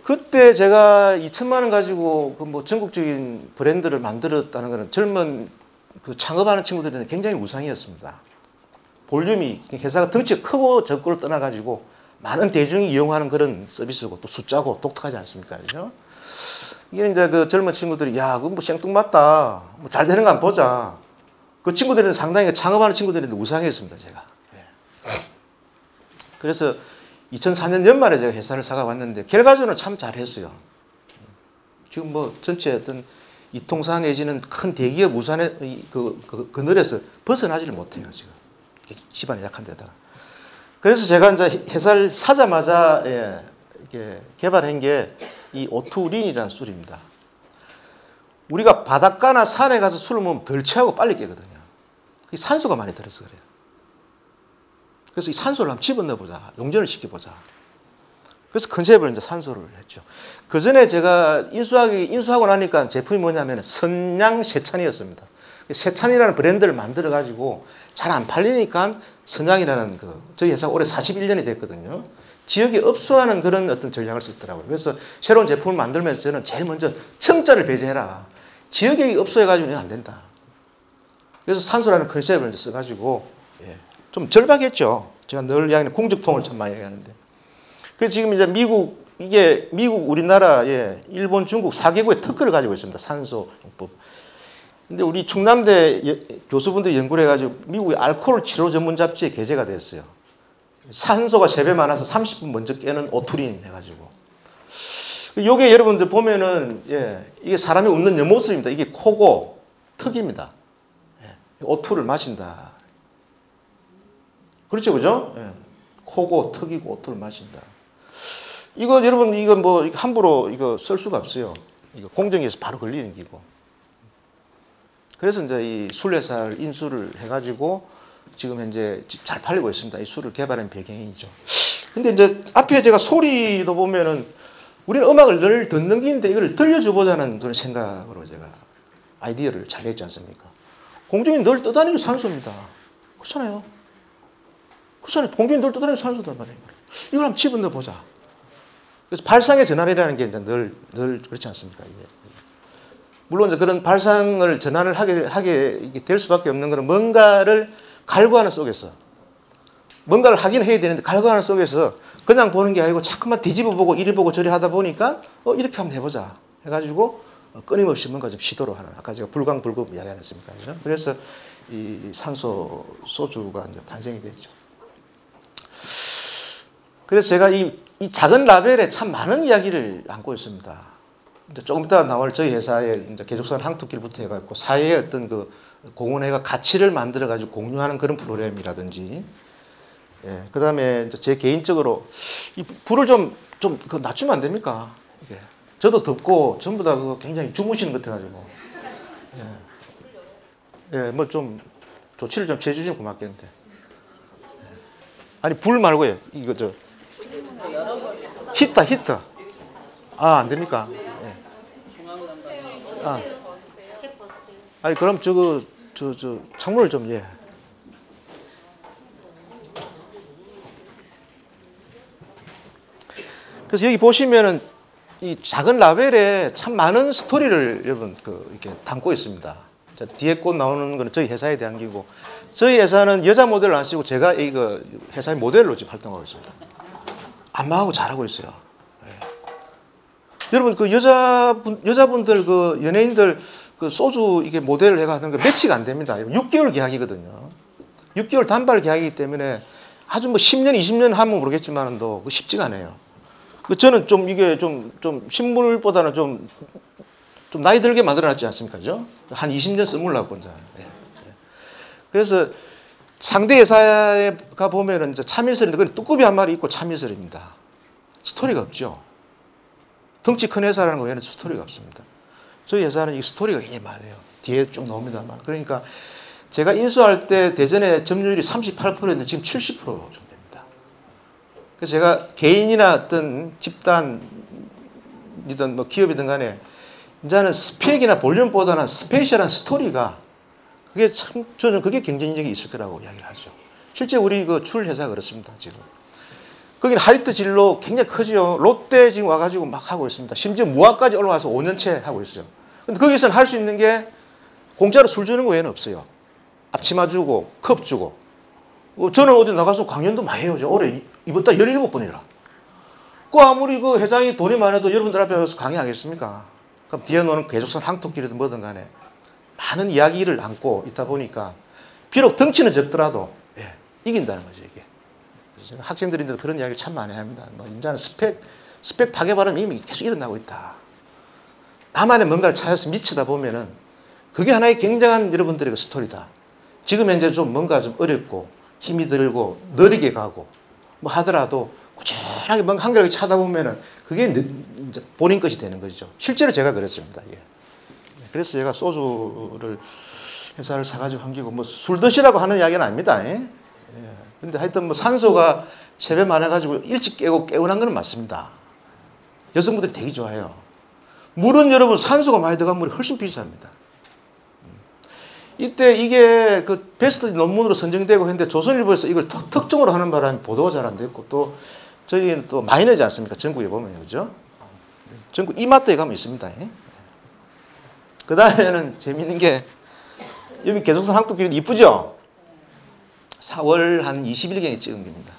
그때 제가 2천만 원 가지고 그 뭐 전국적인 브랜드를 만들었다는 것은 젊은 그 창업하는 친구들한테 굉장히 우상이었습니다. 볼륨이 회사가 덩치가 크고 적고를 떠나가지고 많은 대중이 이용하는 그런 서비스고 또 숫자고 독특하지 않습니까? 그죠? 이게 이제 그 젊은 친구들이 그거 뭐 생뚱맞다. 뭐 잘 되는 거 한번 보자. 그 친구들은 상당히 창업하는 친구들한테 우상이었습니다, 제가. 그래서 2004년 연말에 제가 회사를 사가 왔는데 결과적으로는 참 잘했어요. 지금 뭐 전체 어떤 이통사 내지는 큰 대기업 우산의 그늘에서 벗어나지를 못해요, 지금. 집안이 약한 데다가. 그래서 제가 이제 회사를 사자마자 이렇게 개발한 게 이 오투린이라는 술입니다. 우리가 바닷가나 산에 가서 술을 먹으면 덜 취하고 빨리 깨거든요. 산소가 많이 들어서 그래요. 그래서 이 산소를 한번 집어넣어보자. 용전을 시켜보자. 그래서 컨셉을 이제 산소를 했죠. 그 전에 제가 인수하고 나니까 제품이 뭐냐면 선양 세찬이었습니다. 세찬이라는 브랜드를 만들어가지고 잘 안 팔리니까 선양이라는 저희 회사가 올해 41년이 됐거든요. 지역에 업소하는 그런 어떤 전략을 썼더라고요. 그래서 새로운 제품을 만들면서 저는 제일 먼저 청자를 배제해라. 지역에 업소해가지고는 안 된다. 그래서 산소라는 컨셉을 이제 써가지고 좀 절박했죠. 제가 늘 이야기하는 궁적통을 참 많이 얘기하는데. 그래서 지금 이제 미국, 우리나라, 일본, 중국 4개국의 특허를 가지고 있습니다. 산소 용법. 근데 우리 충남대 교수분들이 연구를 해가지고 미국의 알코올 치료 전문 잡지에 게재가 됐어요. 산소가 3배 많아서 30분 먼저 깨는 오투린 해가지고. 요게 여러분들 보면은, 이게 사람이 웃는 옆모습입니다. 이게 코고 턱입니다. 오투를 마신다. 그렇죠, 그죠? 코고 턱이고 오투를 마신다. 이거 여러분, 이거 뭐 함부로 이거 쓸 수가 없어요. 이거 공정위에서 바로 걸리는 기고. 그래서 이제 이 술회사를 인수를 해가지고 지금 현재 잘 팔리고 있습니다. 이 술을 개발한 배경이죠. 근데 이제 앞에 제가 소리도 보면은 우리는 음악을 늘 듣는 게인데 이걸 들려주보자는 그런 생각으로 제가 아이디어를 잘 냈지 않습니까? 공중이 늘 떠다니는 산소입니다. 그렇잖아요. 그렇잖아요. 공중이 늘 떠다니는 산소단 말이에요. 이걸 한번 집어넣어 보자. 그래서 발상의 전환이라는 게 이제 늘 그렇지 않습니까? 이게. 물론 이제 그런 발상을 전환을 하게 될 수밖에 없는 것은 뭔가를 갈구하는 속에서 뭔가를 하긴 해야 되는데 갈구하는 속에서 그냥 보는 게 아니고 자꾸만 뒤집어 보고 이리 보고 저리 하다 보니까 이렇게 한번 해보자 해가지고 끊임없이 뭔가 좀 시도를 하는 아까 제가 불광불급 이야기했습니까? 그래서 이 산소 소주가 이제 탄생이 됐죠. 그래서 제가 이 작은 라벨에 참 많은 이야기를 안고 있습니다. 이제 조금 이따 나올 저희 회사의 이제 계족선 항토길부터 해갖고 사회의 어떤 그 공헌회가 가치를 만들어가지고 공유하는 그런 프로그램이라든지, 그 다음에 제 개인적으로 이 불을 좀 낮추면 안 됩니까? 이게. 저도 덥고 전부 다 그거 굉장히 주무시는 것 같아가지고, 뭐 좀 조치를 좀 취해주시면 고맙겠는데. 아니 불 말고요. 이거 히터. 안 됩니까? 아니 그럼 저 창문을 좀 그래서 여기 보시면은 이 작은 라벨에 참 많은 스토리를 여러분 이렇게 담고 있습니다. 자, 뒤에 꽃 나오는 거는 저희 회사에 대한 기고, 저희 회사는 여자 모델을 안 쓰고 제가 이거 회사의 모델로 지금 활동하고 있습니다. 안마하고 잘하고 있어요. 네. 여러분 그 여자분들 그 연예인들 그 소주 이게 모델을 해가 하는 거 매치가 안 됩니다. 6개월 계약이거든요. 6개월 단발 계약이기 때문에 아주 뭐 10년, 20년 하면 모르겠지만도 쉽지가 않아요. 저는 좀 이게 좀 신물보다는 좀 나이 들게 만들어놨지 않습니까? 그죠? 한 20년 써물라고 혼자. 예. 그래서 상대 회사에 가 보면은 참이슬인데 그건 뚜껑이 한 마리 있고 참이슬입니다. 스토리가 없죠. 덩치 큰 회사라는 거에는 스토리가 없습니다. 저희 회사는 이 스토리가 굉장히 많아요. 뒤에 쭉 나옵니다만. 그러니까 제가 인수할 때 대전에 점유율이 38%였는데 지금 70% 정도 됩니다. 그래서 제가 개인이나 어떤 집단이든 뭐 기업이든 간에 이제는 스펙이나 볼륨보다는 스페셜한 스토리가 그게 참 저는 그게 경쟁력이 있을 거라고 이야기를 하죠. 실제 우리 그 출 회사가 그렇습니다. 지금 거기는 하이트 진로 굉장히 크죠. 롯데 지금 와가지고 막 하고 있습니다. 심지어 무학까지 올라와서 5년째 하고 있어요. 근데 거기서는 할 수 있는 게 공짜로 술 주는 거 외에는 없어요. 앞치마 주고 컵 주고. 저는 어디 나가서 강연도 많이 해요. 올해 이번 달 17번이라. 그 아무리 그 회장이 돈이 많아도 여러분들 앞에 와서 강의하겠습니까? 그럼 뒤에 노는 계속선 항토끼든 뭐든 간에 많은 이야기를 안고 있다 보니까 비록 덩치는 적더라도 이긴다는 거죠, 이게. 그래서 학생들인데 그런 이야기를 참 많이 합니다. 뭐 이제는 스펙 파괴 발음이 이미 계속 일어나고 있다. 나만의 뭔가를 찾아서 미치다 보면은 그게 하나의 굉장한 여러분들의 그 스토리다. 지금 현재 좀 뭔가 좀 어렵고 힘이 들고 느리게 가고 뭐 하더라도 꾸준하게 뭔가 한결같이 찾아보면은 그게 이제 본인 것이 되는 거죠. 실제로 제가 그랬습니다. 예. 그래서 제가 소주를 회사를 사가지고 한기고 뭐 술 드시라고 하는 이야기는 아닙니다. 예. 근데 하여튼 뭐 산소가 3배 많아가지고 일찍 깨고 깨어난 건 맞습니다. 여성분들이 되게 좋아해요. 물은 여러분 산소가 많이 들어간 물이 훨씬 비쌉니다. 이때 이게 그 베스트 논문으로 선정되고 했는데 조선일보에서 이걸 특종으로 하는 바람에 보도가 잘 안 됐고 또 저희는 또 마이너지 않습니까? 전국에 보면 그죠? 전국 이마트에 가면 있습니다. 그 다음에는 재밌는 게 여기 계속선 항토끼리 이쁘죠? 4월 한 20일경에 찍은 겁니다.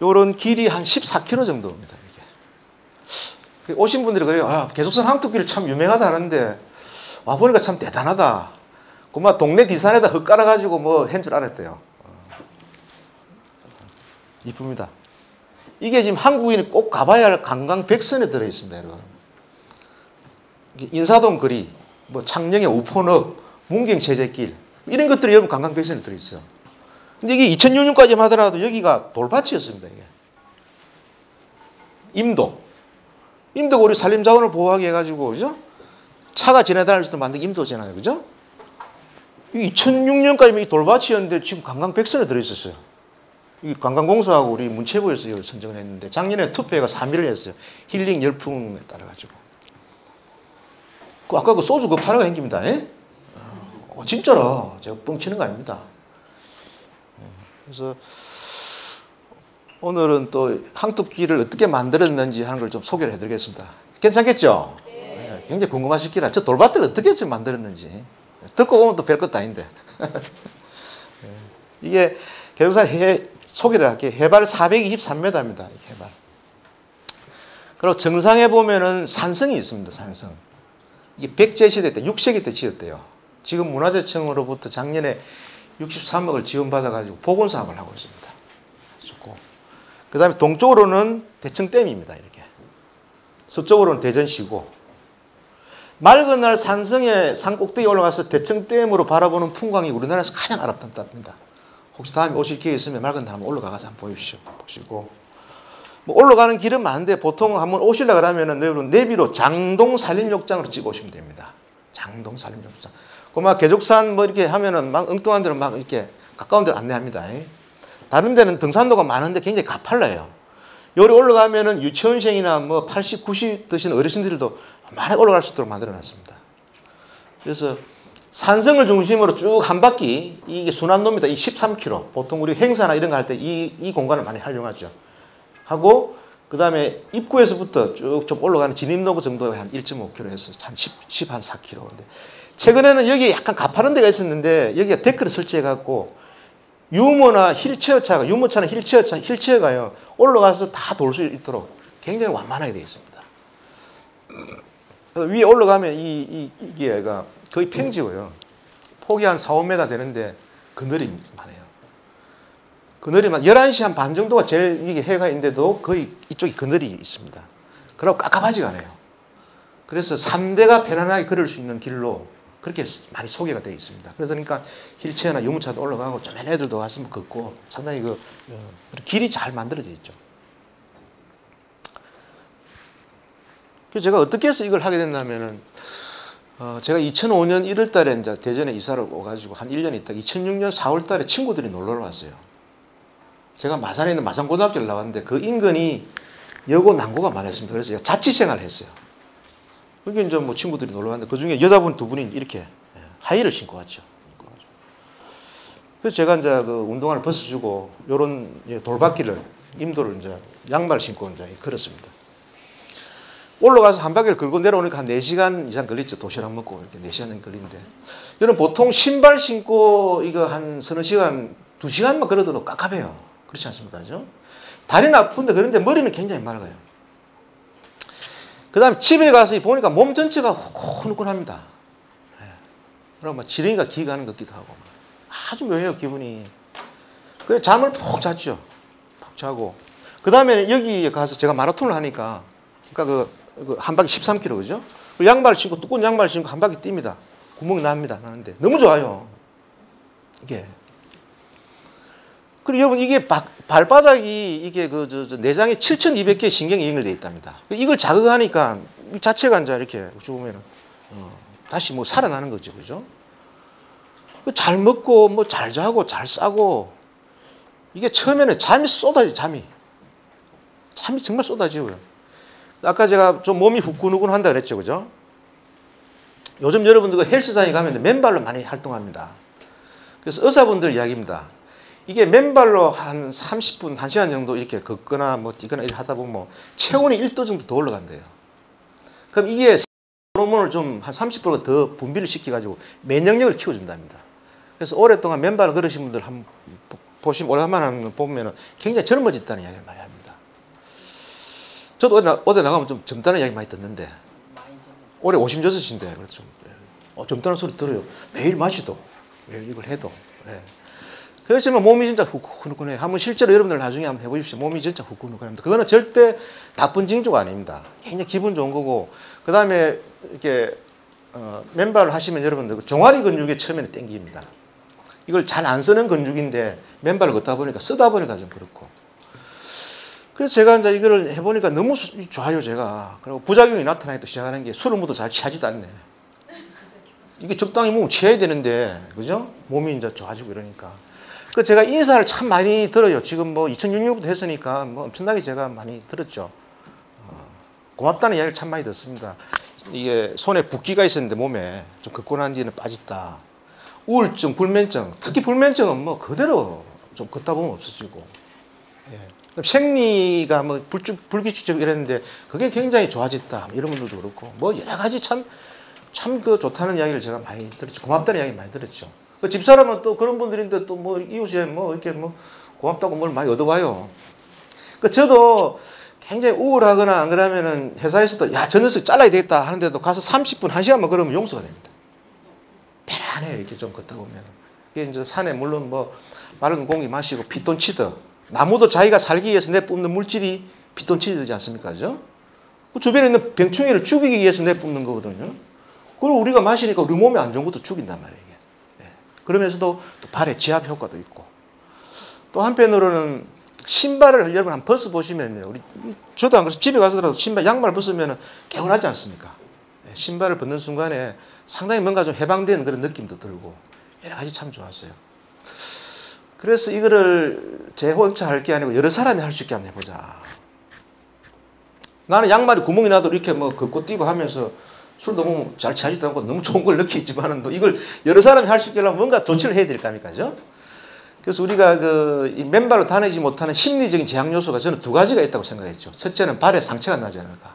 요런 길이 한 14km 정도입니다. 이게. 오신 분들이 그래요. 아, 계속선 항토끼를 참 유명하다 하는데 와보니까 참 대단하다. 그만 동네 디산에다 흙 깔아가지고 뭐 한 줄 알았대요. 이쁩니다. 이게 지금 한국인이 꼭 가봐야 할 관광 백선에 들어있습니다, 여러분. 인사동 거리, 뭐 창녕의 우포늪, 문경 제재길 이런 것들이 여러분 관광 백선에 들어있어요. 근데 이게 2006년까지 하더라도 여기가 돌밭이었습니다, 이게. 임도가 우리 산림자원을 보호하게 해가지고, 그죠? 차가 지나다닐 수도 만든 임도잖아요, 그죠? 2006년까지 이 돌밭이었는데 지금 관광 백선에 들어있었어요. 이 관광공사하고 우리 문체부에서 이걸 선정을 했는데 작년에 투표회가 3위를 했어요. 힐링 열풍에 따라가지고. 아까 그 소주 그 파라가 행깁니다. 진짜로. 제가 뻥치는 거 아닙니다. 그래서 오늘은 또 항토끼를 어떻게 만들었는지 하는 걸 좀 소개를 해드리겠습니다. 괜찮겠죠? 네. 굉장히 궁금하실 기라. 저 돌밭을 어떻게 좀 만들었는지. 듣고 보면 또 별 것도 아닌데. 이게 계속산 소개를 할게요. 해발 423m입니다. 해발. 그리고 정상에 보면은 산성이 있습니다. 산성. 이게 백제시대 때 6세기 때 지었대요. 지금 문화재청으로부터 작년에 63억을 지원받아가지고 복원사업을 하고 있습니다. 좋고. 그 다음에 동쪽으로는 대청댐입니다. 이렇게. 서쪽으로는 대전시고. 맑은 날 산성의 산 꼭대기에 올라가서 대청댐으로 바라보는 풍광이 우리나라에서 가장 아름답답니다. 혹시 다음에 오실 기회 있으면 맑은 날 한번 올라가서 한번 보십시오. 보시고. 뭐 올라가는 길은 많은데 보통 한번 오시려고 하면은 내비로 장동 산림욕장으로 찍어 오시면 됩니다. 장동 산림욕장. 그 막 계족산 뭐 이렇게 하면은 막 엉뚱한 데는 막 이렇게 가까운 데를 안내합니다. 다른 데는 등산로가 많은데 굉장히 가팔라요. 여기 올라가면은 유치원생이나 뭐 80, 90 드시는 어르신들도 많이 올라갈 수 있도록 만들어 놨습니다. 그래서 산성을 중심으로 쭉 한 바퀴, 이게 순환로입니다. 이 13km. 보통 우리 행사나 이런 거 할 때 이 공간을 많이 활용하죠. 하고 그 다음에 입구에서부터 쭉 좀 올라가는 진입로구 정도에 한 1.5km 해서 한 14km. 근데 최근에는 여기 약간 가파른 데가 있었는데 여기가 데크를 설치해갖고 유모나 휠체어차가, 유모차나 휠체어가요, 올라가서 다 돌 수 있도록 굉장히 완만하게 되어 있습니다. 위에 올라가면 이게가 거의 평지고요. 폭이 한 4, 5m 되는데 그늘이 많아요. 그늘이만 11시 한 반 정도가 제일 이게 해가 있는데도 거의 이쪽에 그늘이 있습니다. 그리고 깝깝하지가 않아요. 그래서 3대가 편안하게 걸을 수 있는 길로 그렇게 많이 소개가 되어 있습니다. 그러니까 휠체어나 유모차도 올라가고 좀 애들도 와서 걷고 상당히 길이 잘 만들어져 있죠. 그래서 제가 어떻게 해서 이걸 하게 됐냐면은 제가 2005년 1월 달에 이제 대전에 이사를 오가지고 한 1년 있다가 2006년 4월 달에 친구들이 놀러 왔어요. 제가 마산에 있는 마산고등학교를 나왔는데 그 인근이 여고 남고가 많았습니다. 그래서 제가 자취생활을 했어요. 그게 이제 뭐 친구들이 놀러 왔는데 그 중에 여자분 2분이 이렇게 하이를 신고 왔죠. 그래서 제가 이제 그 운동화를 벗어주고 요런 돌바퀴를, 임도를 이제 양말 신고 이제 걸었습니다. 올라가서 한 바퀴를 걸고 내려오니까 한 4시간 이상 걸리죠. 도시락 먹고 이렇게 4시간 정도 걸리는데. 여러분 보통 신발 신고 이거 한 서너 시간, 2시간만 걸어도 깝깝해요. 그렇지 않습니까? 그죠? 다리는 아픈데 그런데 머리는 굉장히 맑아요. 그 다음에 집에 가서 보니까 몸 전체가 후끈후끈합니다. 그리고 막 지렁이가 기가는 것 같기도 하고. 아주 묘해요, 기분이. 그래서 잠을 푹 잤죠. 푹 자고. 그 다음에 여기 가서 제가 마라톤을 하니까, 그러니까 한 바퀴 13km, 그죠? 양말 신고, 두꺼운 양말 신고 한 바퀴 뜁니다. 구멍이 납니다. 나는데. 너무 좋아요. 이게. 그리고 여러분, 이게 발바닥이, 이게 내장에 7,200개의 신경이 연결되어 있답니다. 이걸 자극하니까, 이 자체가 이제 이렇게, 어찌 보면은, 다시 뭐 살아나는 거죠. 그죠? 잘 먹고, 뭐 잘 자고, 잘 싸고, 이게 처음에는 잠이 쏟아져요, 잠이. 잠이 정말 쏟아지고요. 아까 제가 좀 몸이 후끈후끈 한다 그랬죠. 그죠? 요즘 여러분들 헬스장에 가면 맨발로 많이 활동합니다. 그래서 의사분들 이야기입니다. 이게 맨발로 한 30분, 1시간 정도 이렇게 걷거나 뭐 뛰거나 이렇게 하다 보면 체온이 1도 정도 더 올라간대요. 그럼 이게 호르몬을 좀 한 30%더 분비를 시켜가지고 면역력을 키워준답니다. 그래서 오랫동안 맨발을 걸으신 분들 한번 보시면, 오랜만에 보면 굉장히 젊어졌다는 이야기를 많이 합니다. 저도 어디 나가면 좀 젊다는 이야기 많이 듣는데, 올해 56인데, 그래서 좀, 젊다는 소리 들어요. 매일 마시도, 매일 이걸 해도. 네. 그렇지만 몸이 진짜 후끈후끈해요. 한번 실제로 여러분들 나중에 한번 해보십시오. 몸이 진짜 후끈후끈합니다. 그거는 절대 나쁜 징조가 아닙니다. 굉장히 기분 좋은 거고, 그 다음에 이렇게, 맨발을 하시면 여러분들 종아리 근육에 처음에는 땡깁니다. 이걸 잘 안 쓰는 근육인데, 맨발을 걷다 보니까, 쓰다 보니까 좀 그렇고. 그래서 제가 이제 이거를 해보니까 너무 좋아요, 제가. 그리고 부작용이 나타나기 시작하는 게 술을 먹어도 잘 취하지도 않네. 이게 적당히 몸을 취해야 되는데, 그죠? 몸이 이제 좋아지고 이러니까. 그 제가 인사를 참 많이 들어요. 지금 뭐 2006년부터 했으니까 뭐 엄청나게 제가 많이 들었죠. 고맙다는 이야기를 참 많이 듣습니다. 이게 손에 붓기가 있었는데 몸에 좀 걷고 난 뒤에는 빠졌다. 우울증, 불면증, 특히 불면증은 뭐 그대로 좀 걷다 보면 없어지고. 예. 생리가 뭐 불규칙적 이랬는데 그게 굉장히 좋아졌다. 이런 분들도 그렇고. 뭐 여러 가지 참 그 좋다는 이야기를 제가 많이 들었죠. 고맙다는 이야기 많이 들었죠. 그 집사람은 또 그런 분들인데 또 뭐 이웃에 뭐 이렇게 뭐 고맙다고 뭘 많이 얻어와요. 그 저도 굉장히 우울하거나 안 그러면은 회사에서도 야, 저 녀석 잘라야 되겠다 하는데도 가서 30분, 1시간만 걸으면 용서가 됩니다. 편안해요. 이렇게 좀 걷다 보면. 이게 이제 산에 물론 뭐 맑은 공기 마시고 피톤치드. 나무도 자기가 살기 위해서 내뿜는 물질이 피톤치드지 않습니까? 그죠? 그 주변에 있는 병충해를 죽이기 위해서 내뿜는 거거든요. 그걸 우리가 마시니까 우리 몸에 안 좋은 것도 죽인단 말이에요. 그러면서도 또 발에 지압 효과도 있고. 또 한편으로는 신발을 여러분 한번 벗어보시면요. 저도 안 그래서 집에 가서라도 신발, 양말 벗으면 개운하지 않습니까? 신발을 벗는 순간에 상당히 뭔가 좀 해방된 그런 느낌도 들고 여러 가지 참 좋았어요. 그래서 이거를 제 혼자 할 게 아니고 여러 사람이 할 수 있게 한번 해보자. 나는 양말이 구멍이 나도 이렇게 뭐 걷고 뛰고 하면서 술도 너무 잘 취하지도 않고 너무 좋은 걸 느끼지만은 또 이걸 여러 사람이 할 수 있게 하려면 뭔가 조치를 해야 될 거 아닙니까? 그죠? 그래서 우리가 이 맨발로 다니지 못하는 심리적인 제약 요소가 저는 두 가지가 있다고 생각했죠. 첫째는 발에 상처가 나지 않을까.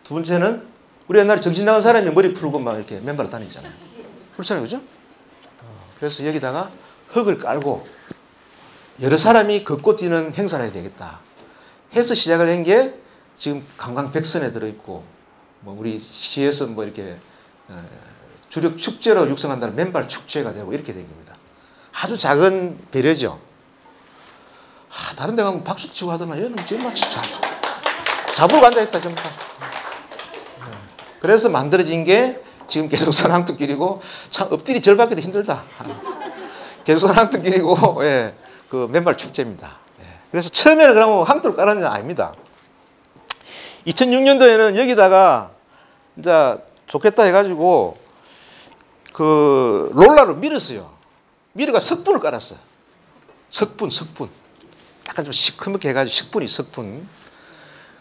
두 번째는 우리 옛날에 정신 나간 사람이 머리 풀고 막 이렇게 맨발로 다니잖아요. 그렇잖아요, 그죠? 그래서 여기다가 흙을 깔고 여러 사람이 걷고 뛰는 행사를 해야 되겠다 해서 시작을 한 게 지금 관광백선에 들어있고 뭐 우리 시에서 뭐 이렇게 주력 축제로 육성한다는 맨발 축제가 되고 이렇게 된 겁니다. 아주 작은 배려죠. 다른 데 가면 박수도 치고 하더만 얘는 정말 잡으러 앉아있다 전부 다. 그래서 만들어진 게 지금 계속선 항토길이고 참 엎드리 절받기도 힘들다. 계속선 항토길이고 예, 그 맨발 축제입니다. 예. 그래서 처음에는 그러면 항토를 깔았는 게 아닙니다. 2006년도에는 여기다가 이제 좋겠다 해가지고 그 롤러로 밀었어요. 밀어가 석분을 깔았어요. 석분. 약간 좀 시커멓게 해가지고 석분.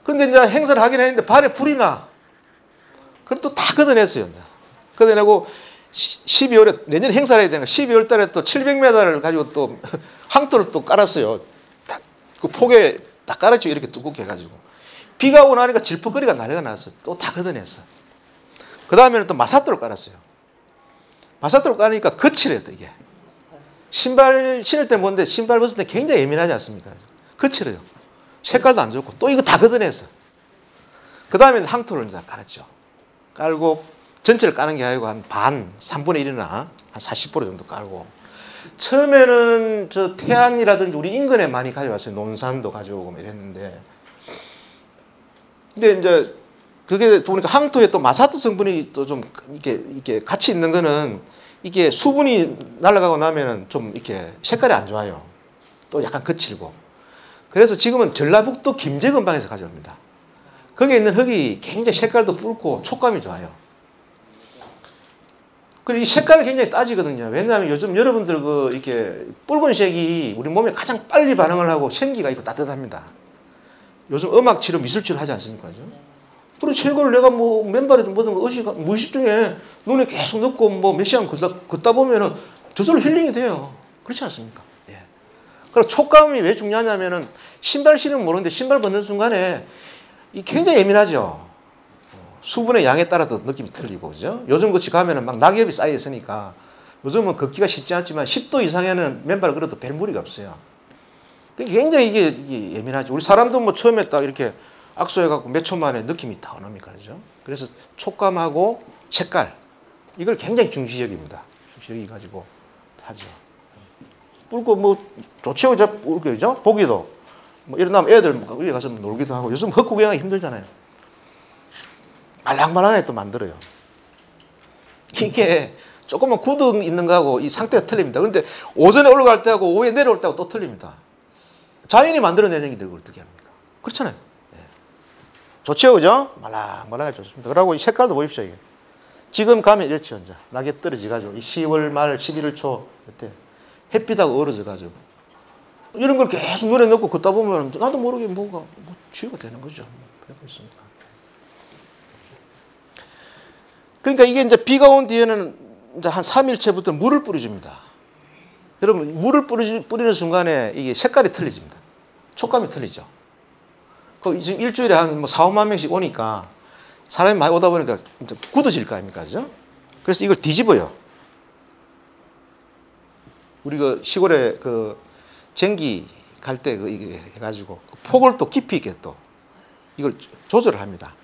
근데 이제 행사를 하긴 했는데 발에 불이 나. 그럼 또 다 걷어냈어요. 이제. 걷어내고 12월에 내년 행사를 해야 되니까 12월 달에 또 700m를 가지고 또 항토를 또 깔았어요. 그 폭에 딱 깔았죠. 이렇게 두껍게 해가지고. 비가 오고 나니까 질퍽거리가 난리가 났어요. 또 다 걷어냈어. 그 다음에는 또 마사토를 깔았어요. 마사토를 깔으니까 거칠어요, 이게. 신발 신을 때 뭔데 신발 벗을 때 굉장히 예민하지 않습니까? 거칠어요. 색깔도 안 좋고 또 이거 다 걷어냈어. 그 다음에 항토를 이제 깔았죠. 깔고 전체를 까는 게 아니고 한 반, 3분의 1이나 한 40% 정도 깔고 처음에는 저 태안이라든지 우리 인근에 많이 가져왔어요. 논산도 가져오고 이랬는데 근데 이제 그게 보니까 항토에 또 마사토 성분이 또 좀 이게 같이 있는 거는 이게 수분이 날아가고 나면은 좀 이렇게 색깔이 안 좋아요. 또 약간 거칠고. 그래서 지금은 전라북도 김제근방에서 가져옵니다. 거기에 있는 흙이 굉장히 색깔도 붉고 촉감이 좋아요. 그리고 이 색깔을 굉장히 따지거든요. 왜냐하면 요즘 여러분들 이렇게 붉은색이 우리 몸에 가장 빨리 반응을 하고 생기가 있고 따뜻합니다. 요즘 음악 치료, 미술 치료 하지 않습니까? 그리고 최고를 내가 뭐 맨발에도 뭐든 무의식 중에 눈에 계속 넣고 뭐 몇 시간 걷다 보면은 저절로 힐링이 돼요. 그렇지 않습니까? 예. 그리고 촉감이 왜 중요하냐면은 신발 신으면 모르는데 신발 벗는 순간에 이 굉장히 예민하죠. 수분의 양에 따라서 느낌이 틀리고, 그죠? 요즘 같이 가면은 막 낙엽이 쌓여 있으니까 요즘은 걷기가 쉽지 않지만 10도 이상에는 맨발을 걸어도 별 무리가 없어요. 굉장히 이게 예민하죠. 우리 사람도 뭐 처음에 딱 이렇게 악수해갖고 몇 초 만에 느낌이 다 오납니까? 그죠? 그래서 촉감하고 색깔, 이걸 굉장히 중시 여깁니다. 중시 여기가지고 하죠. 붉고 뭐 좋죠, 그죠? 보기도. 뭐 일어나면 애들 위에 가서 놀기도 하고 요즘 흙 구경하기 힘들잖아요. 말랑말랑하게 또 만들어요. 이게 조금만 구덩 있는 거하고 이 상태가 틀립니다. 그런데 오전에 올라갈 때하고 오후에 내려올 때하고 또 틀립니다. 자연이 만들어내는 게 내가 어떻게 합니까? 그렇잖아요. 예. 좋죠, 그죠? 말랑말랑하게 좋습니다. 그러고 이 색깔도 보십시오, 이게. 지금 가면 이렇죠, 이제. 낙엽 떨어져가지고, 10월 말, 11월 초, 그때 햇빛하고 얼어져가지고. 이런 걸 계속 눈에 넣고 걷다 보면 나도 모르게 뭐가 치유가 되는 거죠. 그러고 있습니까? 그러니까 이게 이제 비가 온 뒤에는 이제 한 3일째부터 물을 뿌려줍니다. 여러분, 물을 뿌리는 순간에 이게 색깔이 틀려집니다. 촉감이 틀리죠. 지금 일주일에 한 뭐 4, 5만 명씩 오니까 사람이 많이 오다 보니까 이제 굳어질 거 아닙니까? 그죠? 그래서 이걸 뒤집어요. 우리 시골에 전기 갈 때 이게 해가지고 폭을 또 깊이 있게 또 이걸 조절을 합니다.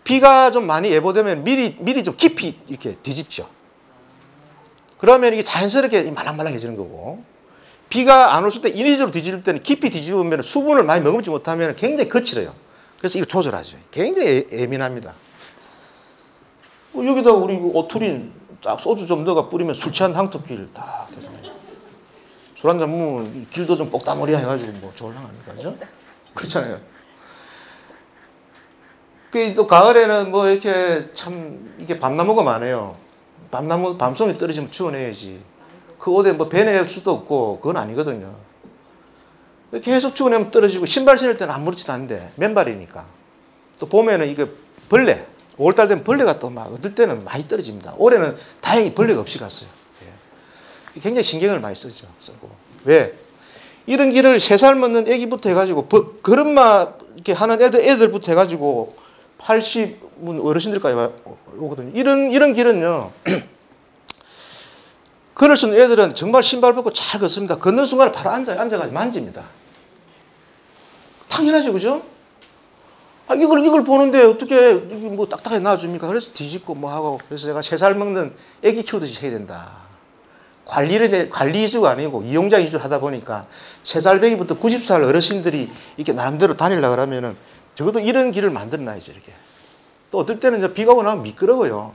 비가 좀 많이 예보되면 미리 좀 깊이 이렇게 뒤집죠. 그러면 이게 자연스럽게 말랑말랑해지는 거고, 비가 안 올때 인위적으로 뒤집을 때는 깊이 뒤집으면 수분을 많이 머금지 못하면 굉장히 거칠어요. 그래서 이걸 조절하죠. 굉장히 예민합니다. 여기다 우리 오투린 딱 소주 좀 넣어가 뿌리면 술 취한 항토길 다 되잖아요. 술 한잔 먹으면 길도 좀 뽁다머리야 해가지고 뭐 좋을랑합니까? 그죠? 그렇잖아요. 또 가을에는 뭐 이렇게 참 이게 밤나무가 많아요. 밤송이 떨어지면 치워내야지. 그 옷에 뭐 배낼 수도 없고 그건 아니거든요. 계속 치워내면 떨어지고 신발 신을 때는 아무렇지도 않은데 맨발이니까. 또 봄에는 이게 벌레, 5월달 되면 벌레가 또 막 얻을 때는 많이 떨어집니다. 올해는 다행히 벌레가 없이 갔어요. 예. 굉장히 신경을 많이 쓰죠. 쓰고. 왜? 이런 길을 3살 먹는 애기부터 해가지고, 걸음마 이렇게 하는 애들부터 해가지고, 80 어르신들까지 오거든요. 이런 길은요, 걸을 수 있는 애들은 정말 신발 벗고 잘 걷습니다. 걷는 순간에 바로 앉아가지고 만집니다. 당연하죠, 그죠? 아, 이걸 보는데 어떻게 뭐 딱딱하게 놔줍니까? 그래서 뒤집고 뭐 하고, 그래서 제가 3살 먹는 애기 키우듯이 해야 된다. 관리 위주가 아니고 이용자 위주로 하다 보니까 3살 배기부터 90살 어르신들이 이렇게 나름대로 다니려고 그러면은 적어도 이런 길을 만들어 놔야죠, 이렇게. 또 어떨 때는 이제 비가 오고 나면 미끄러워요.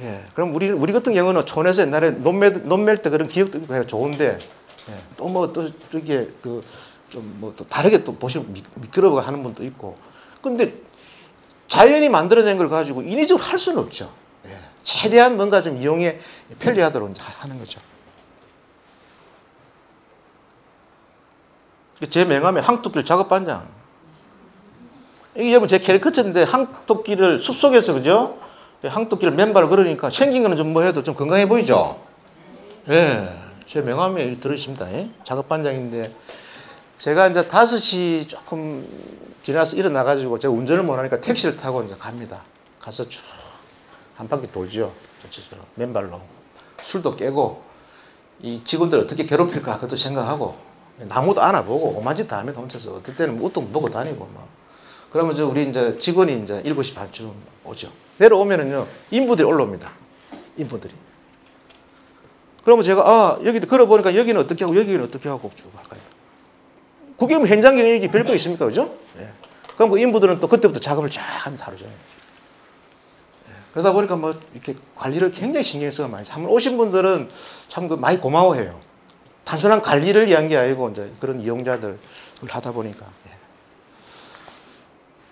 예. 그럼 우리 같은 경우는 촌에서 옛날에 논멜 때 그런 기억도 있고 좋은데, 예. 또 뭐 또 이렇게 좀 뭐 또 다르게 또 보시면 미끄러워 하는 분도 있고. 근데 자연이 만들어낸 걸 가지고 인위적으로 할 수는 없죠. 예. 최대한 뭔가 좀 이용에 편리하도록 하는 거죠. 제 명함에 항토길 작업반장. 이게 여러분 제 캐리커처인데 항토길을 숲속에서, 그죠? 항토길을 맨발로 걸으니까 생긴 거는 좀 뭐 해도 좀 건강해 보이죠? 예. 제 명함에 들어있습니다. 예? 작업반장인데 제가 이제 5시 조금 지나서 일어나가지고 제가 운전을 못하니까 택시를 타고 이제 갑니다. 가서 쭉 한 바퀴 돌죠. 전체적으로. 맨발로. 술도 깨고, 이 직원들 어떻게 괴롭힐까 그것도 생각하고, 나무도 안아보고, 오만짓 다 합니다. 혼자서. 어떨 때는 옷도 보고 다니고, 막. 그러면 우리 이제 직원이 이제 7시 반쯤 오죠. 내려오면은요, 인부들이 올라옵니다. 인부들이. 그러면 제가, 여기 걸어보니까 여기는 어떻게 하고, 여기는 어떻게 하고 쭉 할까요? 그게 뭐 현장 경영이 별거 있습니까? 그죠? 예. 그럼 그 인부들은 또 그때부터 작업을 쫙 하면 다루죠. 그러다 보니까 뭐 이렇게 관리를 굉장히 신경 써서 많이. 한번 오신 분들은 참 많이 고마워해요. 단순한 관리를 위한 게 아니고 이제 그런 이용자들 하다 보니까.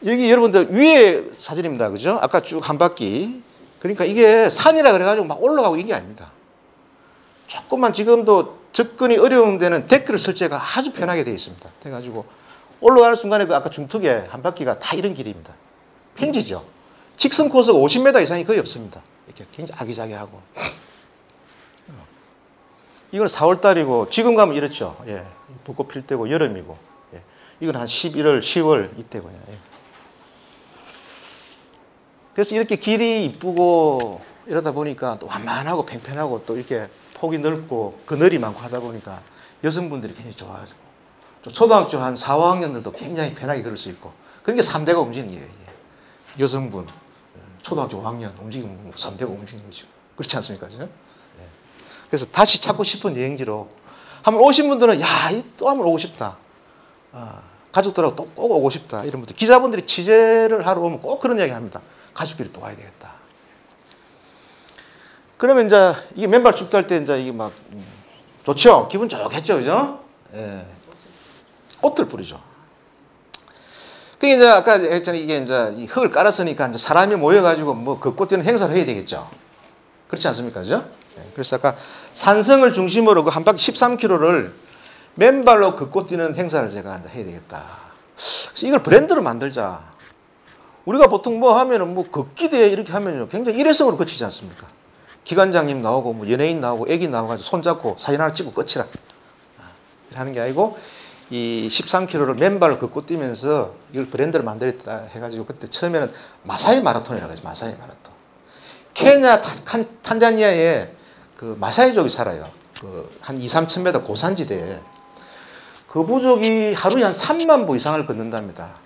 여기 여러분들 위에 사진입니다. 그죠? 아까 쭉 한 바퀴. 그러니까 이게 산이라 그래가지고 막 올라가고 이게 아닙니다. 조금만 지금도 접근이 어려운 데는 데크를 설치가 아주 편하게 되어 있습니다. 그래가지고 올라가는 순간에 그 아까 중턱에 한 바퀴가 다 이런 길입니다. 평지죠. 직선 코스가 50m 이상이 거의 없습니다. 이렇게 굉장히 아기자기하고. 이건 4월달이고 지금 가면 이렇죠. 예. 벚꽃 필 때고 여름이고. 예. 이건 한 11월, 10월 이때고요. 예. 그래서 이렇게 길이 이쁘고 이러다 보니까 또 완만하고 팽팽하고 또 이렇게 폭이 넓고 그늘이 많고 하다 보니까 여성분들이 굉장히 좋아하고 초등학교 한 4, 5학년들도 굉장히 편하게 걸을 수 있고 그런 게 3대가 움직이는 거예요. 여성분, 초등학교 5학년 움직이면 3대가 움직이는 거죠. 그렇지 않습니까? 그죠? 그래서 다시 찾고 싶은 여행지로 한번 오신 분들은 또 한번 오고 싶다. 가족들하고 또 꼭 오고 싶다. 이런 분들. 기자분들이 취재를 하러 오면 꼭 그런 이야기 합니다. 가족끼리 또 와야 되겠다. 그러면 이제 이게 맨발 축도 할 때 이제 이게 막 좋죠? 기분 좋겠죠? 그죠? 예. 꽃들 뿌리죠. 그게 이제 아까 했잖아요. 이게 이제 이 흙을 깔았으니까 이제 사람이 모여가지고 뭐 그 꽃 뛰는 행사를 해야 되겠죠. 그렇지 않습니까? 그죠? 그래서 아까 산성을 중심으로 그 한 바퀴 13km를 맨발로 걷고 뛰는 행사를 제가 이제 해야 되겠다. 그래서 이걸 브랜드로 만들자. 우리가 보통 뭐 하면은 뭐 걷기 대회 이렇게 하면요. 굉장히 일회성으로 거치지 않습니까? 기관장님 나오고 뭐 연예인 나오고 애기 나와가지고 손잡고 사진 하나 찍고 끝이라. 하는 게 아니고 이 13km를 맨발로 걷고 뛰면서 이걸 브랜드를 만들었다 해가지고 그때 처음에는 마사이 마라톤이라고 해서 마사이 마라톤. 케냐 탄자니아에 그 마사이족이 살아요. 그 한 2, 3천 m 고산지대에. 그 부족이 하루에 한 3만 보 이상을 걷는답니다.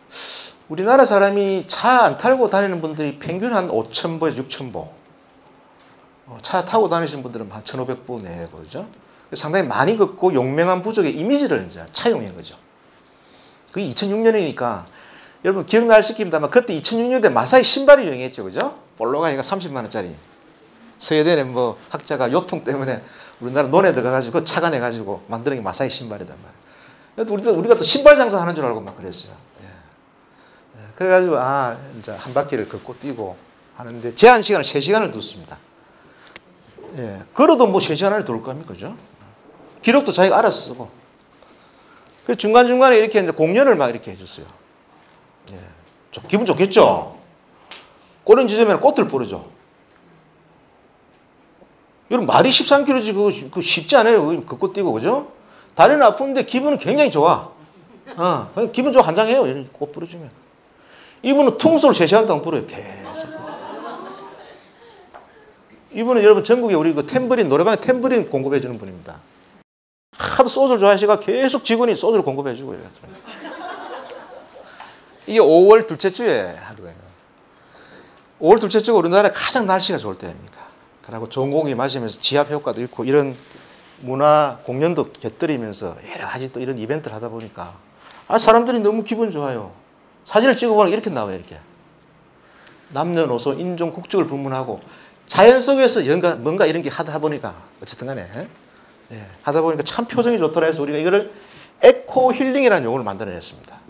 우리나라 사람이 차 안 타고 다니는 분들이 평균 한 5,000보에서 6,000보. 차 타고 다니시는 분들은 한 1,500보 내에 그러죠. 상당히 많이 걷고 용맹한 부족의 이미지를 이제 차용한 거죠. 그게 2006년이니까 여러분 기억날 시킵니다만 그때 2006년에 마사이 신발이 유행했죠. 그죠? 볼로가니까 30만 원짜리. 스웨덴의 뭐 학자가 요통 때문에 우리나라 논에 들어가가지고 착안해가지고 만드는 게 마사이 신발이단 말이에요. 우리가 또 신발 장사하는 줄 알고 막 그랬어요. 그래가지고 이제 한 바퀴를 걷고 뛰고 하는데 제한 시간을 3시간을 뒀습니다. 걸어도 뭐 3시간 안에 돌 겁니까? 그죠? 기록도 자기가 알아서 쓰고. 그래서 중간중간에 이렇게 이제 공연을 막 이렇게 해줬어요. 기분 좋겠죠? 그런 지점에는 꽃들 뿌리죠. 여러분 말이 13km지 그거 쉽지 않아요. 걷고 뛰고 그죠? 다리는 아픈데 기분은 굉장히 좋아. 그냥 기분 좋아 한장해요. 이렇게 꽃 뿌려주면. 이분은 통솔 3시간 동안 불어요. 계속. 이분은 여러분 전국에 우리 그 탬버린 노래방에 탬버린 공급해 주는 분입니다. 하도 소주를 좋아하시니까 계속 직원이 소주를 공급해 주고 이래요. 이게 5월 둘째 주에 하루예요. 5월 둘째 주가 우리나라에 가장 날씨가 좋을 때입니다. 그리고 좋은 공기 마시면서 지압 효과도 있고 이런 문화 공연도 곁들이면서 여러 가지 또 이런 이벤트를 하다 보니까 사람들이 너무 기분 좋아요. 사진을 찍어보면 이렇게 나와요. 이렇게 남녀노소 인종 국적을 불문하고 자연 속에서 뭔가 이런 게 하다 보니까 어쨌든 간에 하다 보니까 참 표정이 좋더라 해서 우리가 이거를 에코 힐링이라는 용어를 만들어냈습니다.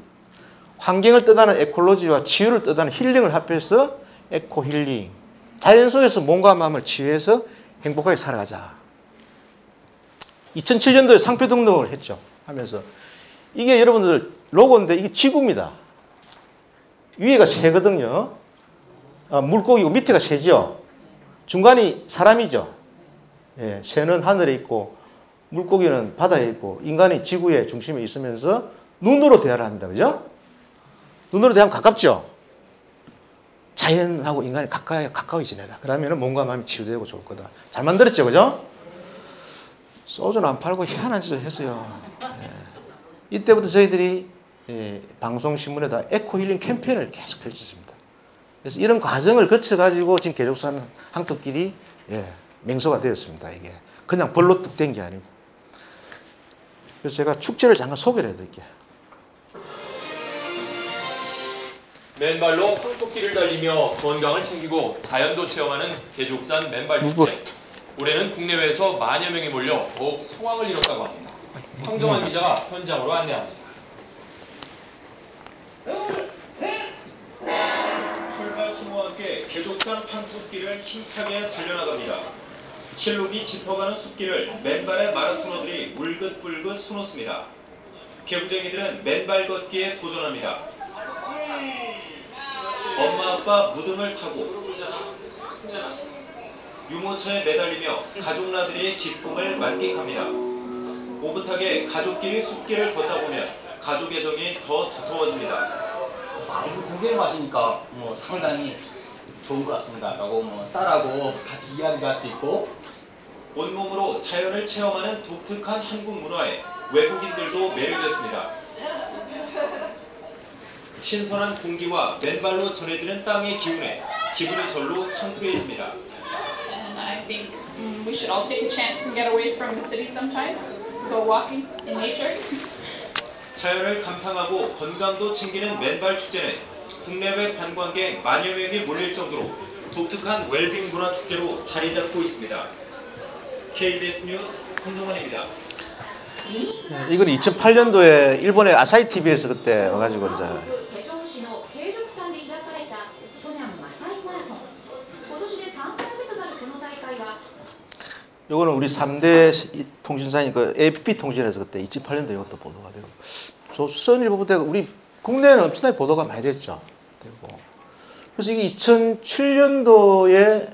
환경을 뜻하는 에콜로지와 치유를 뜻하는 힐링을 합해서 에코 힐링. 자연 속에서 몸과 마음을 치유해서 행복하게 살아가자. 2007년도에 상표 등록을 했죠. 하면서 이게 여러분들 로고인데 이게 지구입니다. 위에가 새거든요. 물고기고 밑에가 새죠. 중간이 사람이죠. 새는 하늘에 있고 물고기는 바다에 있고 인간이 지구의 중심에 있으면서 눈으로 대화를 합니다. 그죠? 눈으로 대하면 가깝죠? 자연하고 인간이 가까이 지내라. 그러면 몸과 마음이 치유되고 좋을 거다. 잘 만들었죠? 그죠? 소주는 안 팔고 희한한 짓을 했어요. 이때부터 저희들이 방송신문에다 에코힐링 캠페인을 계속 펼쳤습니다. 그래서 이런 과정을 거쳐가지고 지금 개족산 항토끼리 맹소가 되었습니다. 이게 그냥 벌로 뚝 된 게 아니고. 그래서 제가 축제를 잠깐 소개를 해드릴게요. 맨발로 황토끼를 달리며 건강을 챙기고 자연도 체험하는 개족산 맨발 축제. 올해는 국내외에서 만여 명이 몰려 더욱 성황을 이뤘다고 합니다. 황정환 기자가 현장으로 안내합니다. 출발 신호와 함께 개족산 황토끼를 힘차게 달려나갑니다. 실록이 짚어가는 숲길을 맨발의 마라토너들이 울긋불긋 수놓습니다. 개구쟁이들은 맨발 걷기에 도전합니다. 엄마 아빠 무등을 타고 유모차에 매달리며 가족 나들이의 기쁨을 만끽합니다. 오붓하게 가족끼리 숲길을 걷다 보면 가족의 정이 더 두터워집니다. 아이고 고기를 마시니까 상당히 좋은 것 같습니다. 라고 딸하고 같이 이야기도 할 수 있고 온몸으로 자연을 체험하는 독특한 한국 문화에 외국인들도 매료됐습니다. 신선한 공기와 맨발로 전해지는 땅의 기운에 기분이 절로 상쾌해집니다. And I think we should all take a chance and get away from the city sometimes. Go walking in nature. 자연을 감상하고 건강도 챙기는 맨발 축제는 국내외 관광객 만여 명이 몰릴 정도로 독특한 웰빙 문화 축제로 자리 잡고 있습니다. KBS 뉴스 홍정환입니다. 이건 2008년도에 일본의 아사히 TV에서 그때 와가지고 이제 요거는 우리 3대 통신사인 그 APP 통신에서 그때 2008년도에 이것도 보도가 되고 조선일보부터 우리 국내에는 엄청나게 보도가 많이 됐죠. 되고 그래서 이게 2007년도에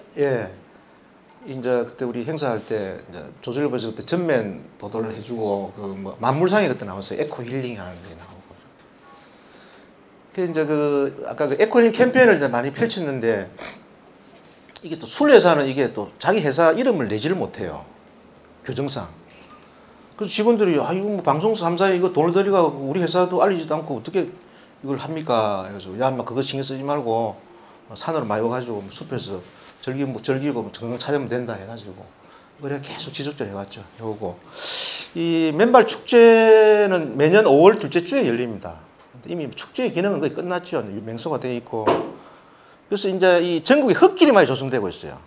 이제 그때 우리 행사할 때 이제 조선일보에서 그때 전면 보도를 해주고 그 뭐 만물상에 그때 나왔어요. 에코 힐링 하는 게 나오고. 그 이제 그 아까 그 에코 힐링 캠페인을 이제 많이 펼쳤는데 이게 또 술회사는 이게 또 자기 회사 이름을 내지를 못해요. 규정상. 그래서 직원들이 이거 뭐 방송사 3사에 이거 돈을 들이가 우리 회사도 알리지도 않고 어떻게 이걸 합니까? 해가지고 야, 막 그거 신경 쓰지 말고 산으로 많이 와가지고 숲에서 즐기고 건강 찾으면 된다 해가지고 그래 계속 지속적으로 해왔죠. 해오고 이 맨발 축제는 매년 5월 둘째 주에 열립니다. 이미 축제의 기능은 거의 끝났죠. 맹소가 돼 있고. 그래서 이제 이 전국에 흙길이 많이 조성되고 있어요.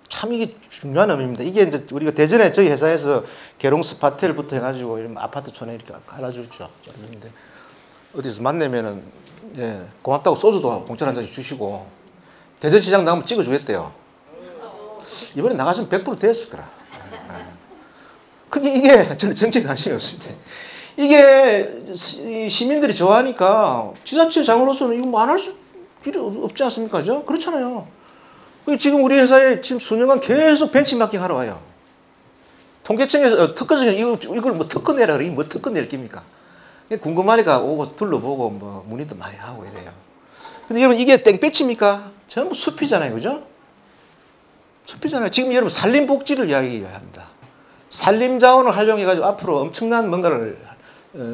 참 이게 중요한 의미입니다. 이게 이제 우리가 대전에 저희 회사에서 계룡 스파텔부터 해가지고 이런 아파트촌에 이렇게 깔아주죠. 그런데 어디서 만나면은 고맙다고 소주도 공짜로 한 잔씩 주시고 대전시장 나가면 찍어주겠대요. 이번에 나가시면 100% 됐을 거라. 그게 이게 저는 정치에 관심이 없습니다. 이게 시민들이 좋아하니까 지자체 장으로서는 이거 뭐 안 할 수 필요 없지 않습니까? 그렇잖아요. 지금 우리 회사에 지금 수년간 계속 벤치마킹 하러 와요. 통계청에서 특허청에서 이걸 뭐 특허 내라 그래. 뭐 특허 낼 깁니까? 궁금하니까 오고 둘러보고 뭐 문의도 많이 하고 이래요. 근데 여러분 이게 땡볕입니까? 전부 숲이잖아요. 그죠? 숲이잖아요. 지금 여러분 산림복지를 이야기해야 합니다. 산림자원을 활용해가지고 앞으로 엄청난 뭔가를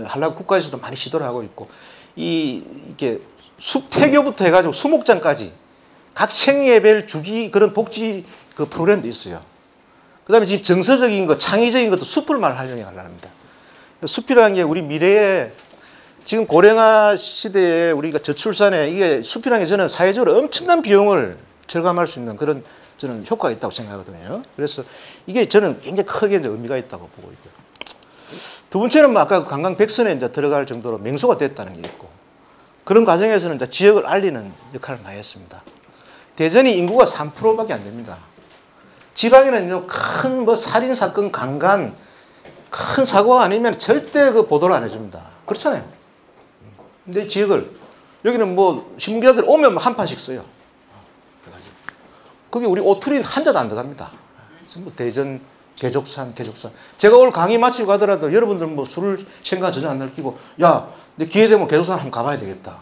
하려고 국가에서도 많이 시도를 하고 있고, 이렇게 숲태교부터 해가지고 수목장까지 각 생애별 주기 그런 복지 그 프로그램도 있어요. 그 다음에 지금 정서적인 것, 창의적인 것도 숲을 많이 활용해 하려고 합니다. 숲이라는 게 우리 미래에 지금 고령화 시대에 우리가 저출산에 이게 숲이라는 게 저는 사회적으로 엄청난 비용을 절감할 수 있는 그런 저는 효과가 있다고 생각하거든요. 그래서 이게 저는 굉장히 크게 이제 의미가 있다고 보고 있고요. 두 번째는 뭐 아까 관광 백선에 이제 들어갈 정도로 명소가 됐다는 게 있고, 그런 과정에서는 이제 지역을 알리는 역할을 많이 했습니다. 대전이 인구가 3%밖에 안 됩니다. 지방에는요, 큰 뭐 살인사건, 강간, 큰 사고가 아니면 절대 그 보도를 안 해줍니다. 그렇잖아요. 근데 지역을, 여기는 뭐 신문기자들 오면 한 판씩 써요. 거기 우리 오투리는 한 자도 안 들어갑니다. 뭐 대전, 개족산. 제가 오늘 강의 마치고 가더라도 여러분들 뭐 술을 생각 전혀 안 느끼고, 야, 내 기회 되면 개족산 한번 가봐야 되겠다.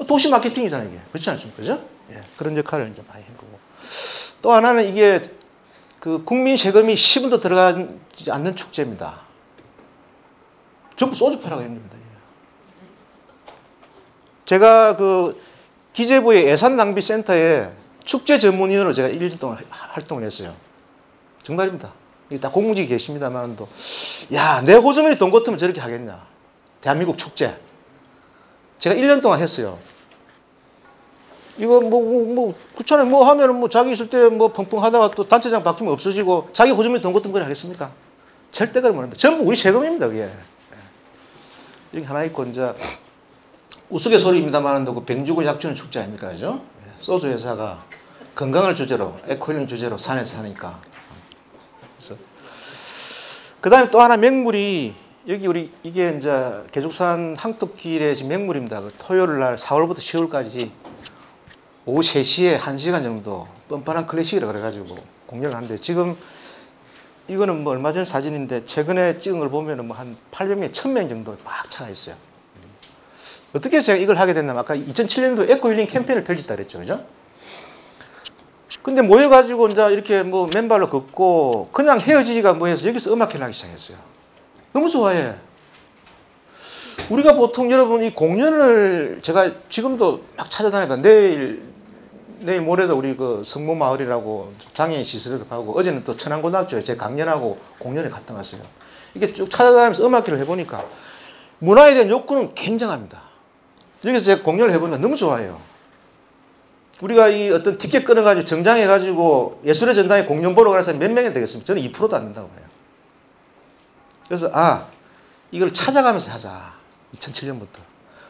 도시 마케팅이잖아요, 이게. 그렇지 않습니까? 그죠? 예, 그런 역할을 이제 많이 한 거고. 또 하나는 이게 그 국민 세금이 10원도 들어가지 않는 축제입니다. 전부 소주 팔아가 행입니다. 제가 그 기재부의 예산낭비센터에 축제 전문인으로 제가 1년 동안 활동을 했어요. 정말입니다. 이게 다 공무직이 계십니다만도, 야, 내 호주머니 돈 같으면 저렇게 하겠냐. 대한민국 축제. 제가 1년 동안 했어요. 이거 그렇잖아요. 뭐 하면은 뭐 자기 있을 때 뭐 펑펑 하다가 또 단체장 바뀌면 없어지고 자기 호주머니 돈 같은 거 하겠습니까? 절대 그러면 안 됩니다. 전부 우리 세금입니다, 그게. 여기 하나 있고, 이제 우스갯소리입니다만은 그 병주고 약주는 축제 아닙니까? 그죠? 소주 회사가 건강을 주제로, 에코힐링 주제로 산에서 하니까. 그래서 그 다음에 또 하나 맹물이, 여기 우리 이게 이제 개족산 항토길의 지금 맹물입니다. 그 토요일 날 4월부터 10월까지 오후 3시에 1시간 정도 뻔뻔한 클래식이라 그래가지고 공연을 하는데, 지금 이거는 뭐 얼마 전 사진인데 최근에 찍은 걸 보면은 뭐 한 800명, 1000명 정도 막 차가 있어요. 어떻게 제가 이걸 하게 됐냐면, 아까 2007년도 에코힐링 캠페인을 펼쳤다 그랬죠. 그죠? 근데 모여가지고 이제 이렇게 뭐 맨발로 걷고 그냥 헤어지기가 뭐해서 여기서 음악회를 하기 시작했어요. 너무 좋아해. 우리가 보통 여러분 이 공연을 제가 지금도 막 찾아다니다. 내일 모레도 우리 그 성모마을이라고 장애인 시설에도 가고, 어제는 또 천안고등학교에 제 강연하고 공연에 갔다 왔어요. 이게 쭉 찾아다니면서 음악회를 해보니까 문화에 대한 욕구는 굉장합니다. 여기서 제가 공연을 해보니까 너무 좋아해요. 우리가 이 어떤 티켓 끊어가지고 정장해가지고 예술의 전당에 공연 보러 가는 사람이 몇 명이 되겠습니까? 저는 2%도 안 된다고 봐요. 그래서 이걸 찾아가면서 하자. 2007년부터.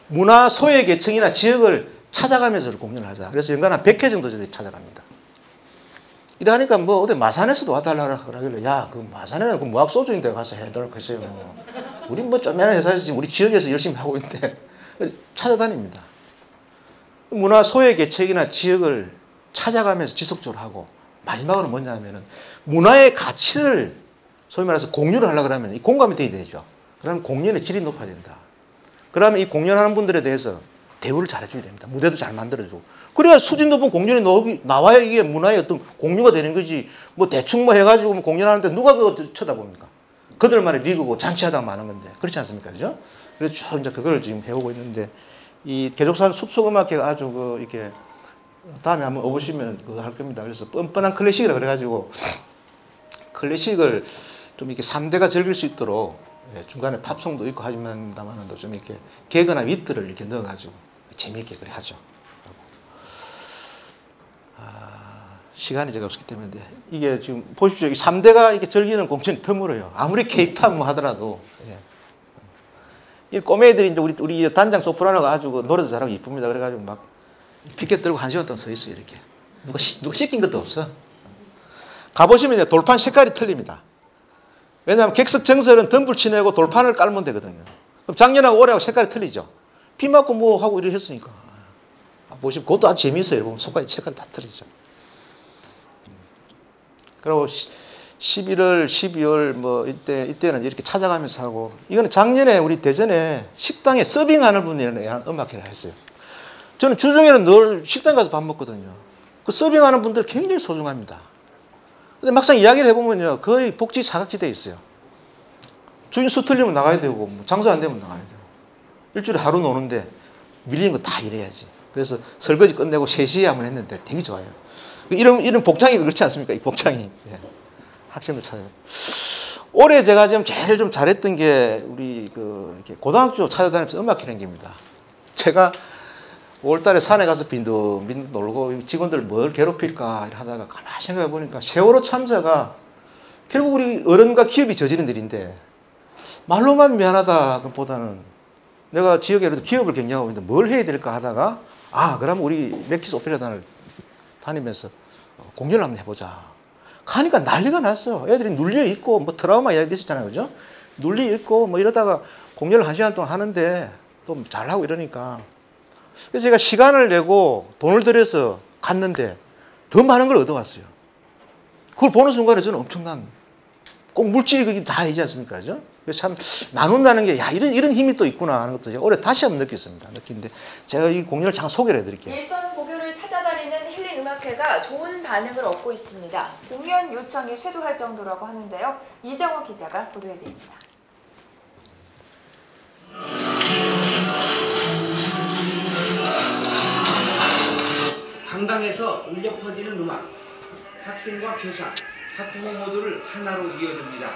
문화 소외 계층이나 지역을 찾아가면서 공연을 하자. 그래서 연간 한 100회 정도 저희들이 찾아갑니다. 이러니까 뭐 어디 마산에서도 와달라 그러길래, 야, 그 마산에는 그 무학소주인데 가서 해달라고 했어요. 우리 뭐 쪼매난 회사에서 지금 우리 지역에서 열심히 하고 있는데 찾아다닙니다. 문화 소외 계층이나 지역을 찾아가면서 지속적으로 하고, 마지막으로 뭐냐 하면은 문화의 가치를 소위 말해서 공유를 하려고 하면 이 공감이 돼야 되죠. 그러면 공연의 질이 높아야 된다. 그러면 이 공연하는 분들에 대해서 대우를 잘해줘야 됩니다. 무대도 잘 만들어주고. 그래야 수준 높은 공연이 나와야 이게 문화의 어떤 공유가 되는 거지. 뭐 대충 뭐 해가지고 공연하는데 누가 그거 쳐다봅니까? 그들만의 리그고 잔치하다가 많은 건데. 그렇지 않습니까? 그죠? 그래서 쭉 이제 그걸 지금 해오고 있는데, 이 개족산 숲속음악회가 아주 이렇게 다음에 한번 오보시면 그거 할 겁니다. 그래서 뻔뻔한 클래식이라 그래가지고 클래식을 좀 이렇게 3대가 즐길 수 있도록 중간에 팝송도 있고 하지만다만도 좀 이렇게 개그나 위트를 이렇게 넣어가지고 재미있게 그래 하죠. 시간이 제가 없기 때문에 이게 지금 보십시오. 이 3대가 이렇게 즐기는 공연이 드물어요. 아무리 케이팝 뭐 하더라도. 이 꼬매들이 이제 우리 단장 소프라노가 아주 노래도 잘하고 이쁩니다. 그래가지고 막 피켓 들고 1시간 동안 서 있어요. 이렇게 누가 시킨 것도 없어. 가보시면 이제 돌판 색깔이 틀립니다. 왜냐하면 객석 정설은 덤불 치내고 돌판을 깔면 되거든요. 그럼 작년하고 올해하고 색깔이 틀리죠. 비 맞고 뭐 하고 이렇게 했으니까. 보시면 그것도 아주 재미있어요. 보면 색깔이 다 틀리죠. 그리고 11월, 12월 뭐 이때는 이렇게 찾아가면서 하고, 이거는 작년에 우리 대전에 식당에 서빙하는 분이랑 음악회를 했어요. 저는 주중에는 늘 식당 가서 밥 먹거든요. 그 서빙하는 분들 굉장히 소중합니다. 근데 막상 이야기를 해보면요, 거의 복지 사각지대에 있어요. 주인 수 틀리면 나가야 되고, 뭐 장사 안 되면 나가야 되고, 일주일에 하루 노는데 밀린 거 다 일해야지. 그래서 설거지 끝내고 3시에 한번 했는데 되게 좋아요. 이런 복장이 그렇지 않습니까? 이 복장이. 예. 학생들 찾아요. 올해 제가 좀 제일 좀 잘했던 게 우리 이렇게 고등학교 찾아다니면서 음악회라는 겁니다. 제가 5월달에 산에 가서 빈둥빈둥 놀고 직원들 뭘 괴롭힐까 하다가 가만히 생각해 보니까 세월호 참사가 결국 우리 어른과 기업이 저지른 일인데, 말로만 미안하다 보다는 내가 지역에 기업을 경영하고 있는데 뭘 해야 될까 하다가, 그럼 우리 맥키스 오페라단을 다니면서 공연을 한번 해보자. 가니까 난리가 났어요. 애들이 눌려 있고, 뭐 트라우마 이야기 있었잖아요. 그죠? 눌려 있고, 뭐 이러다가 공연을 1시간 동안 하는데 또 잘하고 이러니까. 그래서 제가 시간을 내고 돈을 들여서 갔는데 더 많은 걸 얻어왔어요. 그걸 보는 순간에 저는 엄청난, 꼭 물질이 그게 다 아니지 않습니까? 그죠? 그래서 참 나눈다는 게, 이런 힘이 또 있구나 하는 것도 제가 올해 다시 한번 느끼는데, 제가 이 공연을 잠깐 소개를 해드릴게요. 일선 고교를 찾아다니는 힐링 음악회가 좋은 반응을 얻고 있습니다. 공연 요청이 쇄도할 정도라고 하는데요. 이정호 기자가 보도해드립니다. 강당에서 울려 퍼지는 음악, 학생과 교사, 학부모 모두를 하나로 이어줍니다.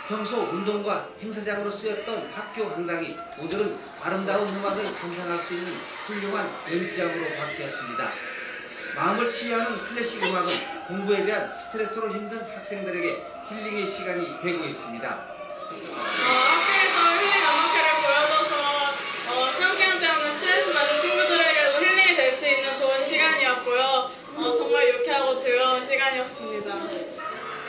평소 운동과 행사장으로 쓰였던 학교 강당이 오늘은 아름다운 음악을 감상할 수 있는 훌륭한 연주장으로 바뀌었습니다. 마음을 치유하는 클래식 음악은 공부에 대한 스트레스로 힘든 학생들에게 힐링의 시간이 되고 있습니다. 학교에서 힐링 음악회를 보여줘서 시험 기간 때문에 스트레스 받은 친구들에게도 힐링이 될 수 있는 좋은 시간이었고요. 정말 유쾌하고 즐거운 시간이었습니다.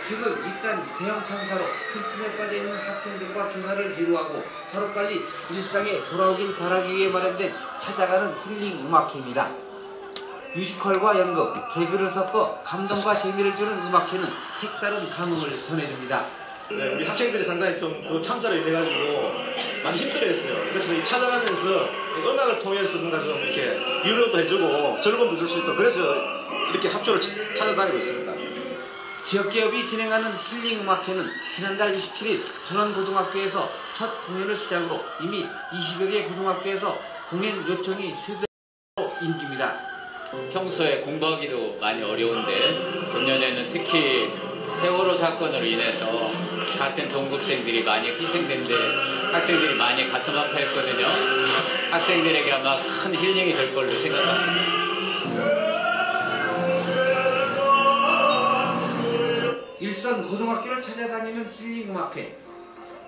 지금 이딴 대형 참사로 큰 틀에 빠져 있는 학생들과 교사를 위로하고 하루빨리 일상에 돌아오길 바라기 위해 마련된 찾아가는 힐링 음악회입니다. 뮤지컬과 연극, 개그를 섞어 감동과 재미를 주는 음악회는 색다른 감흥을 전해줍니다. 네, 우리 학생들이 상당히 좀 그 참사로 인해가지고 많이 힘들어했어요. 그래서 이 찾아가면서 음악을 통해서 뭔가 좀 이렇게 위로도 해주고 즐거움도 줄 수 있도록, 그래서 이렇게 학교를 찾아다니고 있습니다. 지역기업이 진행하는 힐링 음악회는 지난달 27일 전원고등학교에서 첫 공연을 시작으로 이미 20여 개 고등학교에서 공연 요청이 쇄도로 인기입니다. 평소에 공부하기도 많이 어려운데 금년에는 특히 세월호 사건으로 인해서 같은 동급생들이 많이 희생된데 학생들이 많이 가슴 아파했거든요. 학생들에게 아마 큰 힐링이 될 걸로 생각합니다. 일선 고등학교를 찾아다니는 힐링 음악회.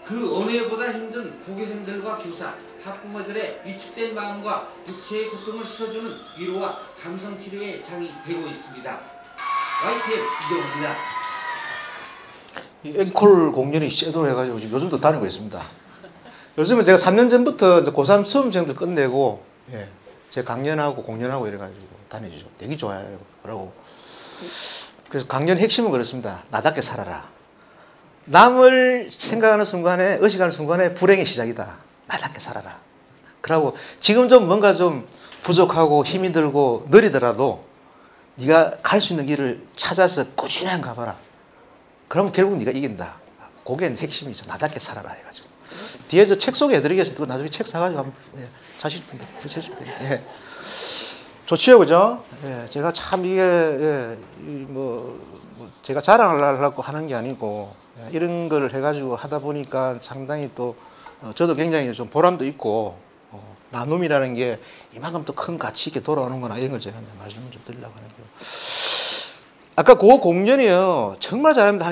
그 어느 해보다 힘든 고교생들과 교사, 학부모들의 위축된 마음과 육체의 고통을 씻어주는 위로와 감성치료의 장이 되고 있습니다. YTN 이정호입니다. 앵콜 공연이 쇄도를 해가지고 지금 요즘도 다니고 있습니다. 요즘은 제가 3년 전부터 고3 수험생들 끝내고, 제가 강연하고 공연하고 이래가지고 다니죠. 되게 좋아요. 그러고. 그래서 강연 핵심은 그렇습니다. 나답게 살아라. 남을 생각하는 순간에, 의식하는 순간에 불행의 시작이다. 나답게 살아라. 그러고 지금 좀 뭔가 좀 부족하고 힘이 들고 느리더라도 네가 갈 수 있는 길을 찾아서 꾸준히 한번 가봐라. 그럼 결국 네가 이긴다. 그게 핵심이죠. 나답게 살아라 해가지고. 뒤에 저 책 소개해드리겠습니다. 나중에 책 사가지고 한번 자식분들 보셔주시면 됩니다. 좋지요, 그죠? 제가 참 이게 제가 자랑하려고 하는 게 아니고 이런 걸 해가지고 하다 보니까 상당히 또 저도 굉장히 좀 보람도 있고 나눔이라는 게 이만큼 또 큰 가치 있게 돌아오는구나, 이런 걸 제가 이제 말씀을 좀 드리려고 하는 거예요. 아까 그 공연이요, 정말 잘합니다.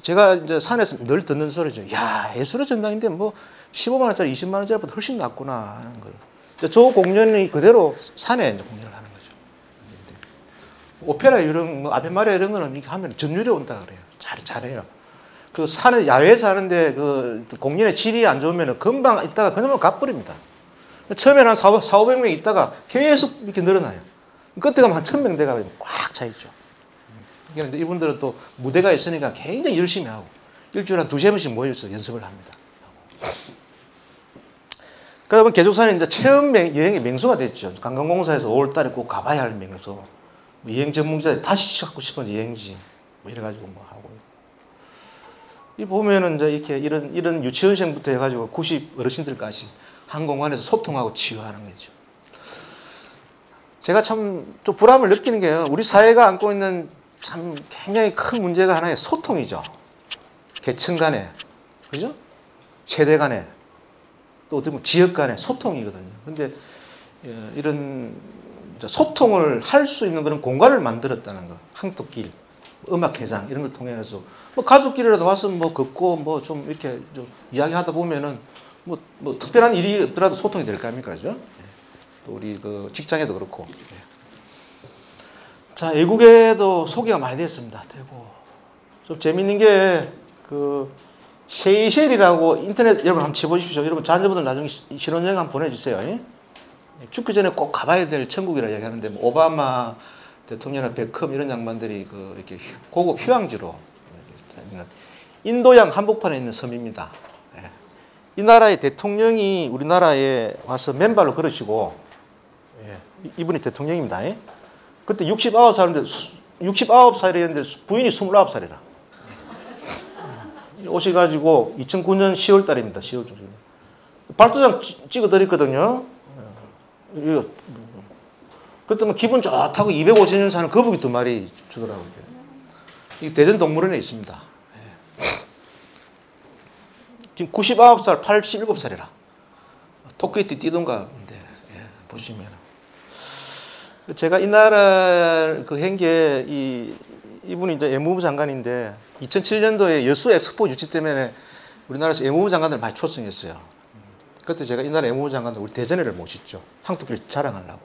제가 이제 산에서 늘 듣는 소리죠. 야, 예술의 전당인데 뭐 15만 원짜리, 20만 원짜리보다 훨씬 낫구나 하는 걸. 저 공연이 그대로 산에 이제 공연을 하는 거죠. 오페라 이런 아베 마리아 이런 거는 이렇게 하면 전율이 온다 그래요. 잘해요. 그 산에 야외에서 하는데 그 공연의 질이 안 좋으면 금방 있다가 그냥 가버립니다. 처음에는 한 400명 있다가 계속 이렇게 늘어나요. 그때 가면 한 1000명 돼가지고 꽉 차 있죠. 그런데 이분들은 또 무대가 있으니까 굉장히 열심히 하고 일주일에 한 2-3번씩 모여서 연습을 합니다. 그러다 보면 계족산이 이제 체험 여행의 명소가 됐죠. 관광공사에서 5월달에 꼭 가봐야 할 명소. 뭐 여행 전문가들이 다시 갖고 싶은 여행지. 뭐 이래가지고 뭐 하고. 이 보면은 이제 이렇게 이런 유치원생부터 해가지고 90 어르신들까지 한 공간에서 소통하고 치유하는 거죠. 제가 참 좀 불안을 느끼는 게요. 우리 사회가 안고 있는 참 굉장히 큰 문제가 하나의 소통이죠. 계층 간에, 그죠? 세대 간에, 또 어떻게 보면 지역 간의 소통이거든요. 근데 이런 소통을 할 수 있는 그런 공간을 만들었다는 거. 항토길, 음악회장 이런 걸 통해서 뭐 가족끼리라도 와서 뭐 걷고 뭐 좀 이렇게 좀 이야기하다 보면은 뭐 특별한 일이 없더라도 소통이 될 거 아닙니까, 그죠? 또 우리 그 직장에도 그렇고. 자, 외국에도 소개가 많이 됐습니다. 되고 좀 재밌는 게 그 세이셸이라고 인터넷 여러분 한번 쳐보십시오. 여러분 자녀분들 나중에 신혼여행 한번 보내주세요. 죽기 전에 꼭 가봐야 될 천국이라 얘기하는데 뭐 오바마 대통령이나 베컴 이런 양반들이 그 이렇게 고급 휴양지로 인도양 한복판에 있는 섬입니다. 이 나라의 대통령이 우리나라에 와서 맨발로 걸으시고 이분이 대통령입니다. 그때 69살이었는데 부인이 29살이라. 오셔가지고 2009년 10월 달입니다. 10월 중에. 발도장 찍어드렸거든요. 그랬더니 기분 좋다고 250년 사는 거북이 2마리 주더라고요. 이게 대전동물원에 있습니다. 지금 99살, 87살이라. 토끼띠 뛰던가인데, 보시면. 제가 이 나라 그 행계, 이분이 이제 외무부 장관인데, 2007년도에 여수 엑스포 유치 때문에 우리나라에서 외무부 장관들 많이 초청했어요. 그때 제가 이 나라 외무부 장관들 우리 대전에를 모셨죠. 항토길 자랑하려고.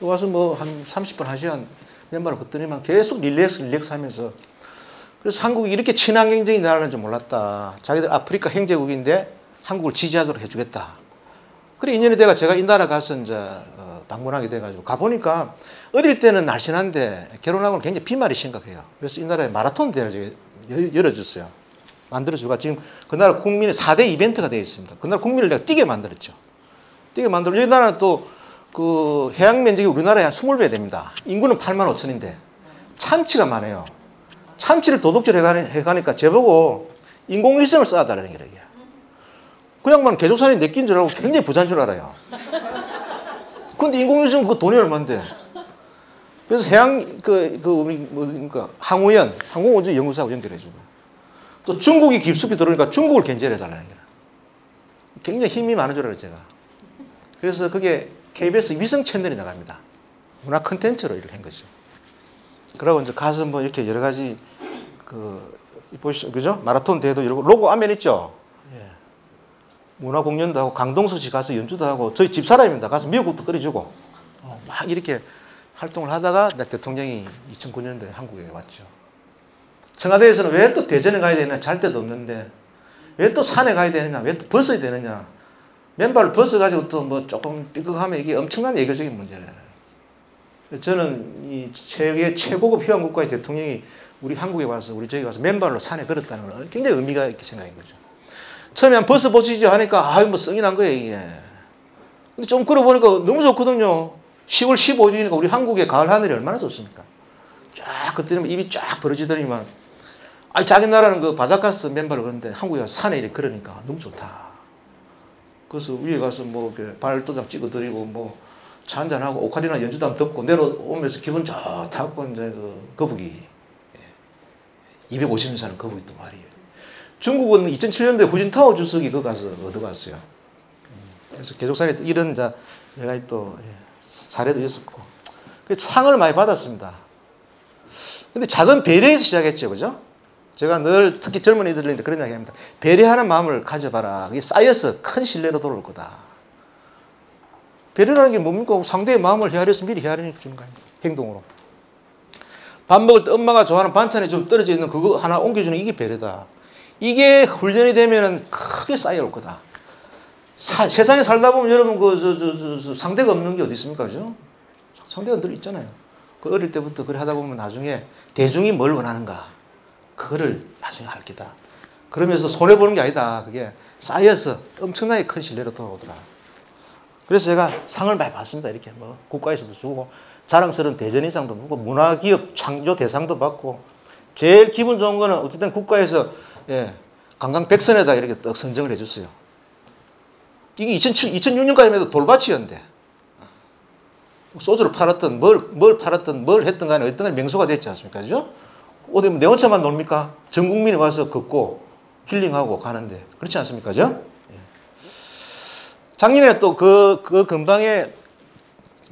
와서 뭐 한 30분, 1시간 맨발로 걷더니만 계속 릴렉스 하면서 그래서 한국이 이렇게 친환경적인 나라는 줄 몰랐다. 자기들 아프리카 행제국인데 한국을 지지하도록 해주겠다. 그래 인연이 돼가 제가 이 나라 가서 이제 방문하게 돼가지고 가보니까 어릴 때는 날씬한데 결혼하고는 굉장히 비말이 심각해요. 그래서 이 나라에 마라톤 대회를 열어줬어요. 만들어주고 지금 그 나라 국민의 4대 이벤트가 되어 있습니다. 그 나라 국민을 내가 뛰게 만들었죠. 뛰게 만들고 이 나라는 또 그 해양 면적이 우리나라의 한 20배 됩니다. 인구는 8만 5천인데 참치가 많아요. 참치를 도둑질 해가니까 제보고 인공위성을 쏴달라는 거예요. 그 양반은 개조산이 내낀 줄 알고 굉장히 부자인 줄 알아요. 근데 인공위성 그 돈이 얼마인데. 그래서 해양 우리 뭐니까 항공우주 연구소하고 연결해주고 또 중국이 깊숙이 들어오니까 중국을 견제해 달라는 거예요. 굉장히 힘이 많은 줄 알아요, 제가. 그래서 그게 KBS 위성 채널이 나갑니다. 문화 콘텐츠로 이렇게 한 거죠. 그러고 이제 가서 뭐 이렇게 여러 가지 보시죠, 그죠? 마라톤 대회도 이러고 로고 앞면 있죠. 문화 공연도 하고 강동석 씨 가서 연주도 하고 저희 집사람입니다. 가서 미역국도 끓여주고 막 이렇게 활동을 하다가 대통령이 2009년도에 한국에 왔죠. 청와대에서는 왜 또 대전에 가야 되느냐, 잘 데도 없는데 왜 또 산에 가야 되느냐, 왜 또 벗어야 되느냐, 맨발을 벗어가지고 또 뭐 조금 삐걱하면 이게 엄청난 예교적인 문제예요. 저는 이 세계 최고급 휴양국가의 대통령이 우리 한국에 와서 저기 와서 맨발로 산에 걸었다는 건 굉장히 의미가 있게 생각인 거죠. 처음에 한 벗어보시죠 하니까 뭐 썽이 난 거예요 이게. 근데 좀 걸어보니까 너무 좋거든요. 10월 15일이니까 우리 한국의 가을 하늘이 얼마나 좋습니까? 쫙 그때는 입이 쫙 벌어지더니만 자기 나라는 그 바닷가에서 맨발로 그러는데 한국에 와서 산에 이렇게 걸으니까 너무 좋다. 그래서 위에 가서 뭐 발도장 찍어드리고 뭐 차 한잔하고 오카리나 연주도 한번 듣고 내려오면서 기분 좋다고 이제 그 거북이 250년 사는 거북이 또 말이에요. 중국은 2007년도에 후진타오 주석이 거 가서 얻어갔어요. 그래서 계족산에 이런 내가 또 사례도 있었고 상을 많이 받았습니다. 근데 작은 배려에서 시작했죠, 그죠? 제가 늘 특히 젊은이들한테 그런 이야기합니다. 배려하는 마음을 가져봐라. 그게 쌓여서 큰 신뢰로 돌아올 거다. 배려라는 게 뭡니까? 상대의 마음을 헤아려서 미리 헤아려 주는 거 아닙니까? 행동으로. 밥 먹을 때 엄마가 좋아하는 반찬에 좀 떨어져 있는 그거 하나 옮겨주는 이게 배려다. 이게 훈련이 되면은 크게 쌓여올 거다. 세상에 살다 보면 여러분 상대가 없는 게 어디 있습니까? 그죠? 상대가 늘 있잖아요. 그 어릴 때부터 그래 하다 보면 나중에 대중이 뭘 원하는가 그거를 나중에 알 기다. 그러면서 손해보는 게 아니다. 그게 쌓여서 엄청나게 큰 신뢰로 돌아오더라. 그래서 제가 상을 많이 받습니다. 이렇게 뭐 국가에서도 주고 자랑스러운 대전인상도 받고 문화기업 창조 대상도 받고 제일 기분 좋은 거는 어쨌든 국가에서 예, 관광 백선에다 이렇게 딱 선정을 해줬어요. 이게 2006년까지만 해도 돌밭이었는데 소주를 팔았던 뭘 팔았던 뭘 했던 간에 어떤 간에 명소가 됐지 않습니까? 그죠? 어디 내 혼자만 놀니까 전 국민이 와서 걷고 힐링하고 가는데 그렇지 않습니까? 그죠? 예. 작년에 또 그 근방에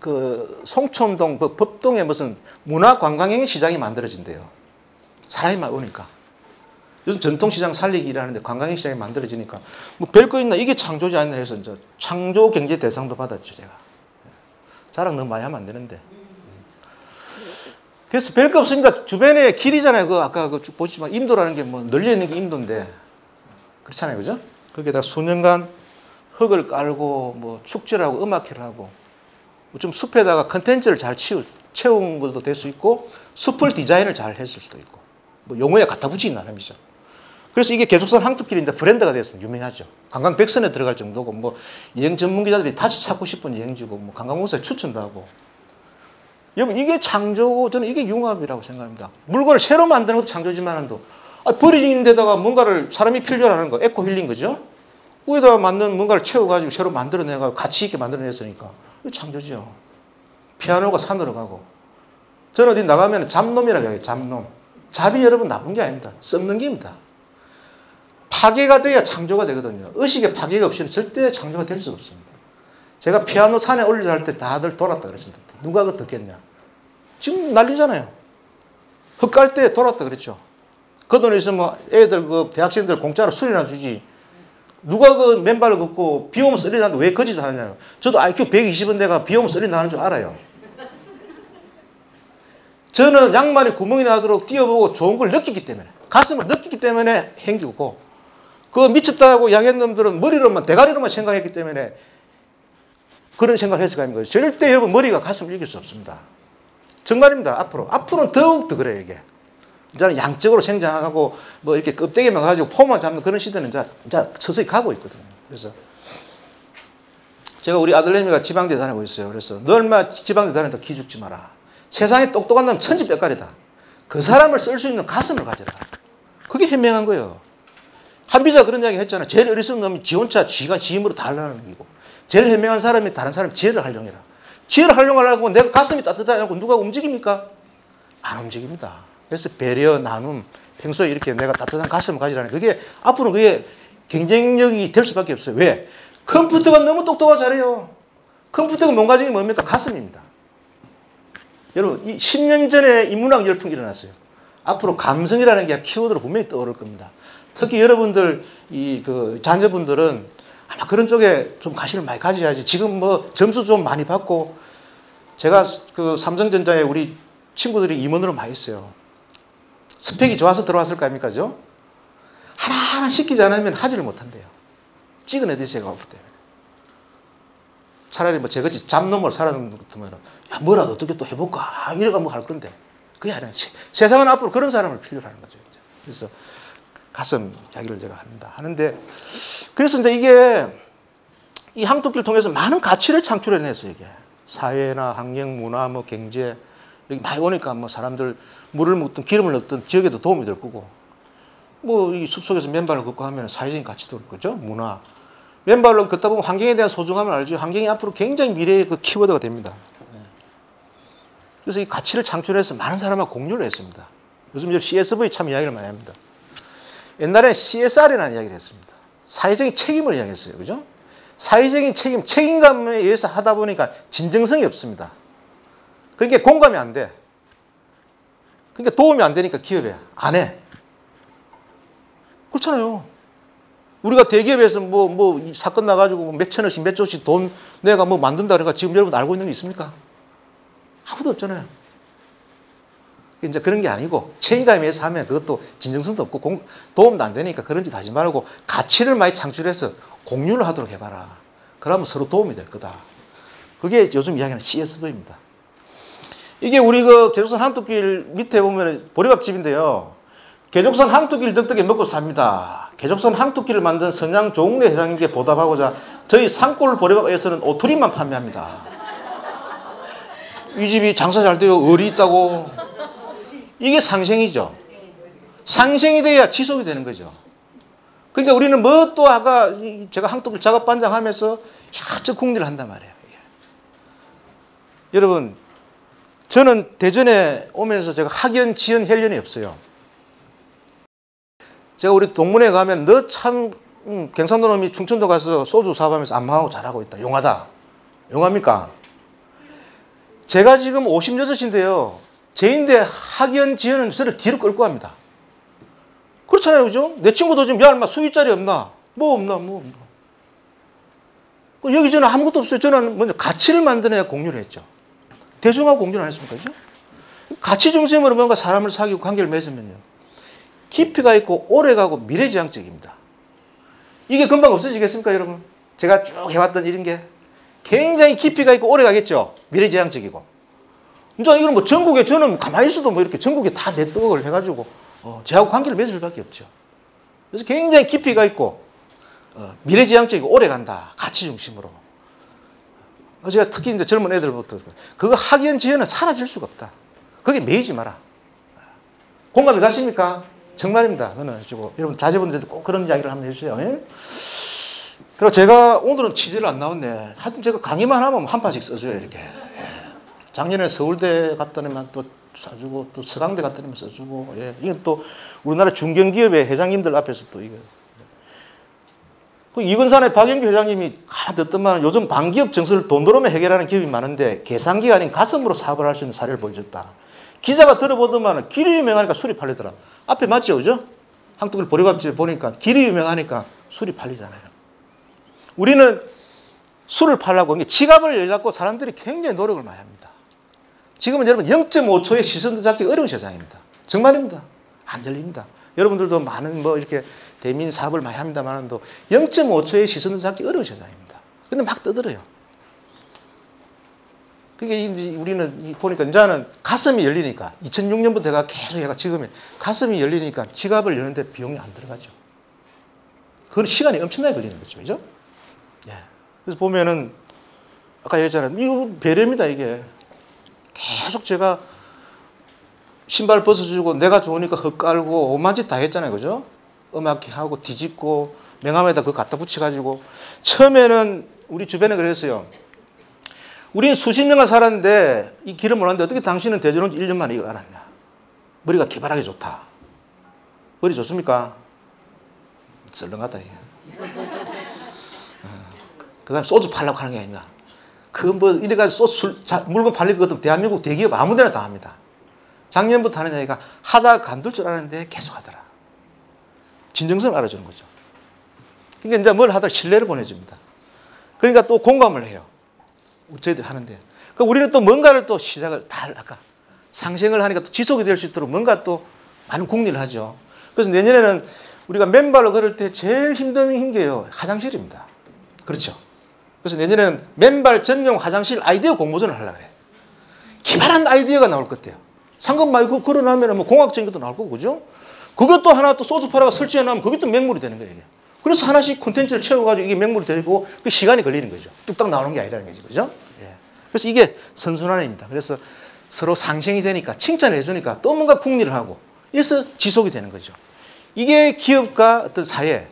그 송촌동 그 법동에 무슨 문화관광행 시장이 만들어진대요. 사람이 막 오니까. 요즘 전통시장 살리기 일하는데 관광행 시장이 만들어지니까 뭐 별거 있나 이게 창조지 않나 해서 이제 창조 경제 대상도 받았죠 제가. 자랑 너무 많이 하면 안 되는데. 그래서 별거 없습니다. 주변에 길이잖아요. 그 아까 그 쭉 보시지만 임도라는 게 뭐 널려 있는 게 임도인데 그렇잖아요, 그죠? 거기에다 수년간 흙을 깔고 뭐 축제를 하고 음악회를 하고 좀 숲에다가 컨텐츠를 잘 채운 것도 될 수 있고 숲을 디자인을 잘 했을 수도 있고 뭐 용어에 갖다 붙이는 나름이죠. 그래서 이게 계속선 항토길인데 브랜드가 됐으면 유명하죠. 관광 백선에 들어갈 정도고 뭐 여행 전문 기자들이 다시 찾고 싶은 여행지고 뭐 관광공사에 추천도 하고. 여러분 이게 창조고 저는 이게 융합이라고 생각합니다. 물건을 새로 만드는 것도 창조지만도 버리는 데다가 뭔가를 사람이 필요하는 거 에코 힐링 거죠. 위에다가 만든 뭔가를 채워가지고 새로 만들어내가 가치 있게 만들어냈으니까 이거 창조죠. 피아노가 산으로 가고 저는 어디 나가면 잡놈이라고 해요. 잡놈. 잡이 여러분 나쁜 게 아닙니다. 썩는 게입니다. 파괴가 돼야 창조가 되거든요. 의식의 파괴가 없이는 절대 창조가 될 수가 없습니다. 제가 피아노 산에 올리자 할 때 다들 돌았다 그랬습니다. 누가 그거 듣겠냐. 지금 난리잖아요. 흙 깔 때 돌았다 그랬죠. 그 돈에 있으면 애들, 그 대학생들 공짜로 수리나 주지. 누가 그 맨발을 걷고 비 오면 쓰리 나는데 왜 거짓을 하느냐요. 저도 IQ 120은 내가 비 오면 쓰리 나는 줄 알아요. 저는 양말에 구멍이 나도록 뛰어보고 좋은 걸 느끼기 때문에 가슴을 느끼기 때문에 행기고 그 미쳤다고 양현 놈들은 머리로만 대가리로만 생각했기 때문에 그런 생각을 해서 가는 거예요. 절대 여러분 머리가 가슴을 이길 수 없습니다. 정말입니다. 앞으로는 더욱더 그래요. 이게 이제는 양적으로 생장하고 뭐 이렇게 껍데기만 가지고 폼만 잡는 그런 시대는 이제 서서히 가고 있거든요. 그래서 제가 우리 아들내미가 지방대 다니고 있어요. 그래서 널마 지방대 다니다 기죽지 마라. 세상에 똑똑한 놈은 천지백갈이다. 그 사람을 쓸 수 있는 가슴을 가져라. 그게 현명한 거예요. 한비자 그런 이야기 했잖아요. 제일 어리석은 놈이 지 혼자 지가 지 힘으로 다 하려는 얘기고 제일 현명한 사람이 다른 사람 지혜를 활용해라. 지혜를 활용하려고 내가 가슴이 따뜻하냐고 누가 움직입니까? 안 움직입니다. 그래서 배려, 나눔, 평소에 이렇게 내가 따뜻한 가슴을 가지라는 그게 앞으로 그게 경쟁력이 될 수밖에 없어요. 왜? 컴퓨터가 너무 똑똑하고 잘해요. 컴퓨터가 뭔가적인 뭡니까? 가슴입니다. 여러분, 10년 전에 인문학 열풍이 일어났어요. 앞으로 감성이라는 게 키워드로 분명히 떠오를 겁니다. 특히 여러분들, 자녀분들은 아마 그런 쪽에 좀 관심을 많이 가져야지. 지금 뭐 점수 좀 많이 받고, 제가 그 삼성전자에 우리 친구들이 임원으로 많이 있어요. 스펙이 좋아서 들어왔을 거 아닙니까? 죠? 하나하나 시키지 않으면 하지를 못한대요. 찍어내듯이 제가 없기 때문에. 차라리 뭐 제같이 잡놈을 살아는 것 같으면 야, 뭐라도 어떻게 또 해볼까? 이래가 뭐 할 건데. 그게 아니라 세상은 앞으로 그런 사람을 필요로 하는 거죠. 이제. 그래서 가슴 이야기를 제가 합니다. 하는데, 그래서 이제 이게 이 항토끼를 통해서 많은 가치를 창출해냈어요, 이게. 사회나 환경, 문화, 뭐 경제, 여기 많이 오니까 뭐 사람들 물을 먹든 기름을 넣든 지역에도 도움이 될 거고, 뭐 이 숲속에서 맨발을 걷고 하면 사회적인 가치도 올 거죠, 문화. 맨발로 걷다 보면 환경에 대한 소중함을 알죠. 환경이 앞으로 굉장히 미래의 그 키워드가 됩니다. 그래서 이 가치를 창출해서 많은 사람하고 공유를 했습니다. 요즘 CSV 참 이야기를 많이 합니다. 옛날에 CSR이라는 이야기를 했습니다. 사회적인 책임을 이야기했어요. 그죠? 사회적인 책임감에 의해서 하다 보니까 진정성이 없습니다. 그러니까 공감이 안 돼. 그러니까 도움이 안 되니까 기업에 안 해. 그렇잖아요. 우리가 대기업에서 뭐 사건 나가지고 몇 천억씩 몇 조씩 돈 내가 뭐 만든다 그러니까 지금 여러분 알고 있는 게 있습니까? 아무도 없잖아요. 이제 그런 게 아니고 책임감에 의해서 하면 그것도 진정성도 없고 도움도 안 되니까 그런 짓 하지 말고 가치를 많이 창출해서 공유를 하도록 해봐라. 그러면 서로 도움이 될 거다. 그게 요즘 이야기하는 CSV입니다. 이게 우리 그 계족산 항토길 밑에 보면 보리밥집인데요. 계족산 항토길 덕덕에 먹고 삽니다. 계족산 항토길을 만든 선양 조웅래 회장님께 보답하고자 저희 산골 보리밥에서는 오토리만 판매합니다. 이 집이 장사 잘 돼요. 을이 있다고. 이게 상생이죠. 상생이 돼야 지속이 되는 거죠. 그러니까 우리는 뭐 또 아까 제가 항토길 작업 반장하면서 야적 궁리를 한단 말이에요. 여러분, 저는 대전에 오면서 제가 학연, 지연, 혈연이 없어요. 제가 우리 동문회 가면 너 참 경상도 놈이 충청도 가서 소주 사업하면서 안마하고 잘하고 있다. 용하다. 용합니까? 제가 지금 56인데요. 제인데 학연, 지연은 저를 뒤로 끌고 갑니다. 그렇잖아요. 그죠? 내 친구도 지금 야, 인마 수익자리 없나? 뭐 없나? 여기 저는 아무것도 없어요. 저는 먼저 가치를 만들어야 공유를 했죠. 대중하고 공유를 안 했습니까? 그죠? 가치 중심으로 뭔가 사람을 사귀고 관계를 맺으면요. 깊이가 있고 오래가고 미래지향적입니다. 이게 금방 없어지겠습니까, 여러분? 제가 쭉 해왔던 이런 게 굉장히 깊이가 있고 오래가겠죠. 미래지향적이고. 이제 이건 뭐 전국에 저는 가만히 있어도 뭐 이렇게 전국에 다 네트워크를 해가지고 저하고 관계를 맺을 수밖에 없죠. 그래서 굉장히 깊이가 있고 미래지향적이고 오래간다. 가치 중심으로. 제가 특히 이제 젊은 애들부터 그거 학연 지연은 사라질 수가 없다. 거기에 매이지 마라. 공감이 가십니까? 정말입니다. 그거는 여러분 자제분들도 꼭 그런 이야기를 한번 해주세요. 예? 그리고 제가 오늘은 취재를 안 나왔네. 하여튼 제가 강의만 하면 한 파씩 써줘요. 이렇게. 작년에 서울대 갔다니만 또 써주고 또 서강대 갔다니만 써주고. 예. 이건 또 우리나라 중견기업의 회장님들 앞에서 또 이거. 이건산의 박영규 회장님이 듣더만 요즘 반기업 정서를 돈으로만 해결하는 기업이 많은데 계산기가 아닌 가슴으로 사업을 할 수 있는 사례를 보여줬다. 기자가 들어보더만 길이 유명하니까 술이 팔리더라. 앞에 맞죠, 그죠? 항토길 보리밥집에 보니까 길이 유명하니까 술이 팔리잖아요. 우리는 술을 팔려고 지갑을 열려고 사람들이 굉장히 노력을 많이 합니다. 지금은 여러분 0.5초의 시선도 잡기 어려운 세상입니다. 정말입니다. 안 열립니다. 여러분들도 많은 뭐 이렇게 대민 사업을 많이 합니다만도 0.5초의 시선을 잡기 어려운 세상입니다. 근데 막 떠들어요. 그러니까 우리는 보니까 이제는 가슴이 열리니까 2006년부터 제가 계속 얘가 지금에 가슴이 열리니까 지갑을 여는데 비용이 안 들어가죠. 그건 시간이 엄청나게 걸리는 거죠. 그죠? 예. 그래서 보면은 아까 얘기했잖아요. 이거 배려입니다, 이게. 계속 제가 신발 벗어주고 내가 좋으니까 흙 깔고 오만 짓 다 했잖아요. 그죠? 음악기 하고 뒤집고 명함에다 그거 갖다 붙여가지고 처음에는 우리 주변에 그랬어요. 우리는 수십 년간 살았는데 이 길을 몰랐는데 어떻게 당신은 대전 온 지 1년 만에 이걸 알았냐. 머리가 기발하게 좋다. 머리 좋습니까? 썰렁하다. 그 다음에 소주 팔려고 하는 게 아니냐. 그 뭐 이래가지고 물건 팔릴 것 같으면 대한민국 대기업 아무 데나 다 합니다. 작년부터 하는 얘기가 하다가 간둘 줄 알았는데 계속 하더라. 진정성을 알아주는 거죠. 그러니까 이제 뭘 하다가 신뢰를 보내줍니다. 그러니까 또 공감을 해요. 저희들 하는데. 그러니까 우리는 또 뭔가를 또 시작을 아까 상생을 하니까 또 지속이 될 수 있도록 뭔가 또 많은 궁리를 하죠. 그래서 내년에는 우리가 맨발로 걸을 때 제일 힘든 게요. 화장실입니다. 그렇죠. 그래서 내년에는 맨발 전용 화장실 아이디어 공모전을 하려고 그래요. 기발한 아이디어가 나올 것 같아요. 상금 말고 걸어놓으면 뭐 공학적인 것도 나올 거고, 그죠? 그것도 하나 또 소주 팔아가 설치해 놓으면 그게 또 맹물이 되는 거예요. 이게. 그래서 하나씩 콘텐츠를 채워가지고 이게 맹물이 되고 그 시간이 걸리는 거죠. 뚝딱 나오는 게 아니라는 거죠. 그죠? 예. 그래서 이게 선순환입니다. 그래서 서로 상생이 되니까 칭찬을 해주니까 또 뭔가 궁리를 하고 그래서 지속이 되는 거죠. 이게 기업과 어떤 사회,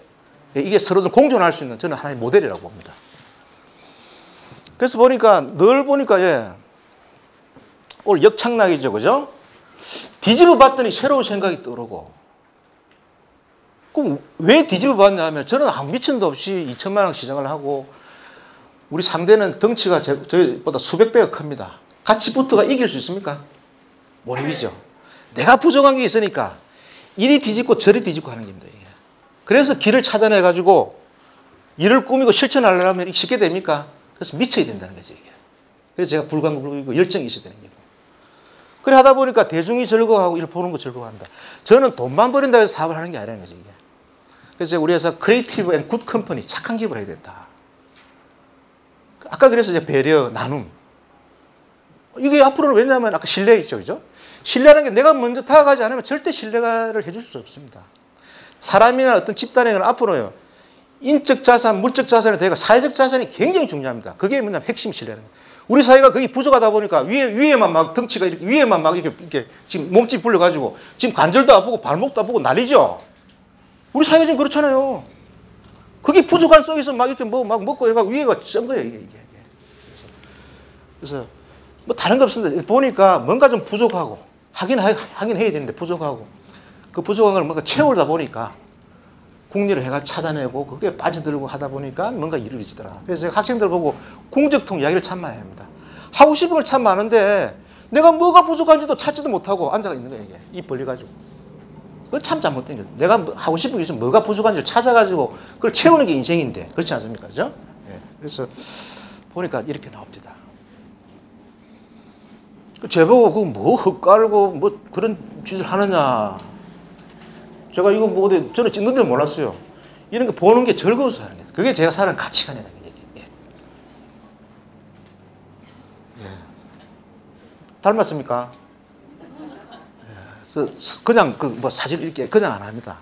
이게 서로 좀 공존할 수 있는 저는 하나의 모델이라고 봅니다. 그래서 보니까 늘 보니까 예. 오늘 역창락이죠. 그죠? 뒤집어 봤더니 새로운 생각이 떠오르고 그럼 왜 뒤집어 봤냐 하면 저는 아무 미천도 없이 2천만 원 시장을 하고 우리 상대는 덩치가 저희보다 수백 배가 큽니다. 같이 붙어가 이길 수 있습니까? 못 이기죠. 내가 부족한 게 있으니까 이리 뒤집고 저리 뒤집고 하는 겁니다. 이게. 그래서 길을 찾아내가지고 일을 꾸미고 실천하려면 쉽게 됩니까? 그래서 미쳐야 된다는 거죠. 이게. 그래서 제가 불광불이고 열정이 있어야 되는 거고. 그래 하다 보니까 대중이 즐거워하고 일 보는 거 즐거워한다. 저는 돈만 버린다고 해서 사업을 하는 게 아니라는 거죠. 이게. 그래서 우리 회사 크리에이티브 앤 굿 컴퍼니 착한 기업을 해야 된다. 아까 그래서 이제 배려, 나눔. 이게 앞으로는 왜냐하면 아까 신뢰 있죠, 그죠? 신뢰라는 게 내가 먼저 다가가지 않으면 절대 신뢰를 해줄 수 없습니다. 사람이나 어떤 집단에는 앞으로요, 인적 자산, 물적 자산에 대해 사회적 자산이 굉장히 중요합니다. 그게 뭐냐면 핵심 신뢰라는 거예요. 우리 사회가 거기 부족하다 보니까 위에만 막 덩치가 이렇게 위에만 막 이렇게 지금 몸집 불려가지고 지금 관절도 아프고 발목도 아프고 난리죠. 우리 사회가 지금 그렇잖아요. 거기 부족한 속에서 막 이렇게 뭐 막 먹고 얘가 위에가 쩐 거예요, 이게. 그래서 뭐 다른 거 없습니다. 보니까 뭔가 좀 부족하고 하긴 해야 되는데 부족하고 그 부족한 걸 뭔가 채우다 보니까 궁리를 해가 찾아내고 그게 빠져들고 하다 보니까 뭔가 이루어지더라. 그래서 제가 학생들 보고 궁적통 이야기를 참 많이 합니다. 하고 싶은 걸 참 많은데 내가 뭐가 부족한지도 찾지도 못하고 앉아 있는 거예요, 이게. 입 벌려가지고. 그건 참 잘못된 거예요. 내가 하고 싶은 게 있으면 뭐가 부족한지를 찾아가지고 그걸 채우는 게 인생인데 그렇지 않습니까? 그죠? 예. 그래서 보니까 이렇게 나옵니다. 제보고 그 뭐 헛깔고 뭐 그런 짓을 하느냐. 제가 이거 뭐 저는 찍는 줄 몰랐어요. 이런 거 보는 게 즐거워서 하는 거예요. 그게 제가 사는 가치관이라는 얘기예요. 예. 닮았습니까? 예. 그냥 그 뭐 사진 이렇게 그냥 안 합니다.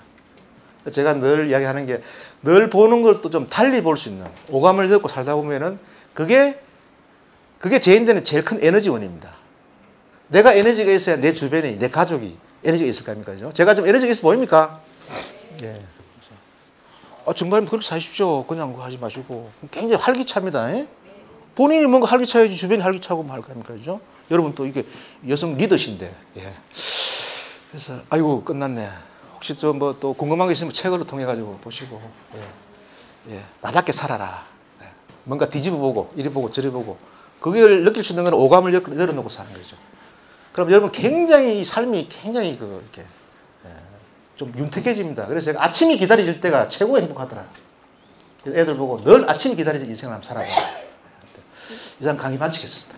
제가 늘 이야기하는 게 늘 보는 걸 또 좀 달리 볼 수 있는 오감을 듣고 살다 보면은 그게 제인들은 제일 큰 에너지원입니다. 내가 에너지가 있어야 내 주변에 내 가족이 에너지가 있을 거 아닙니까? 그죠? 제가 좀 에너지가 있어 보입니까? 예. 정말 그렇게 사십시오. 그냥 그거 하지 마시고. 굉장히 활기차입니다. 예? 본인이 뭔가 활기차야지 주변이 활기차고 뭐 할 거 아닙니까? 그죠? 여러분 또 이게 여성 리더신데. 예. 그래서, 아이고, 끝났네. 혹시 좀 뭐 또 궁금한 게 있으면 책으로 통해가지고 보시고. 예. 예. 나답게 살아라. 예. 뭔가 뒤집어 보고, 이리 보고, 저리 보고. 그걸 느낄 수 있는 건 오감을 열어놓고 사는 거죠. 그럼 여러분 굉장히 이 삶이 굉장히 이렇게 좀 윤택해집니다. 그래서 제가 아침이 기다려질 때가 최고의 행복하더라. 애들 보고 늘 아침이 기다려질 인생을 한번 살아봐. 이상 강의 마치겠습니다.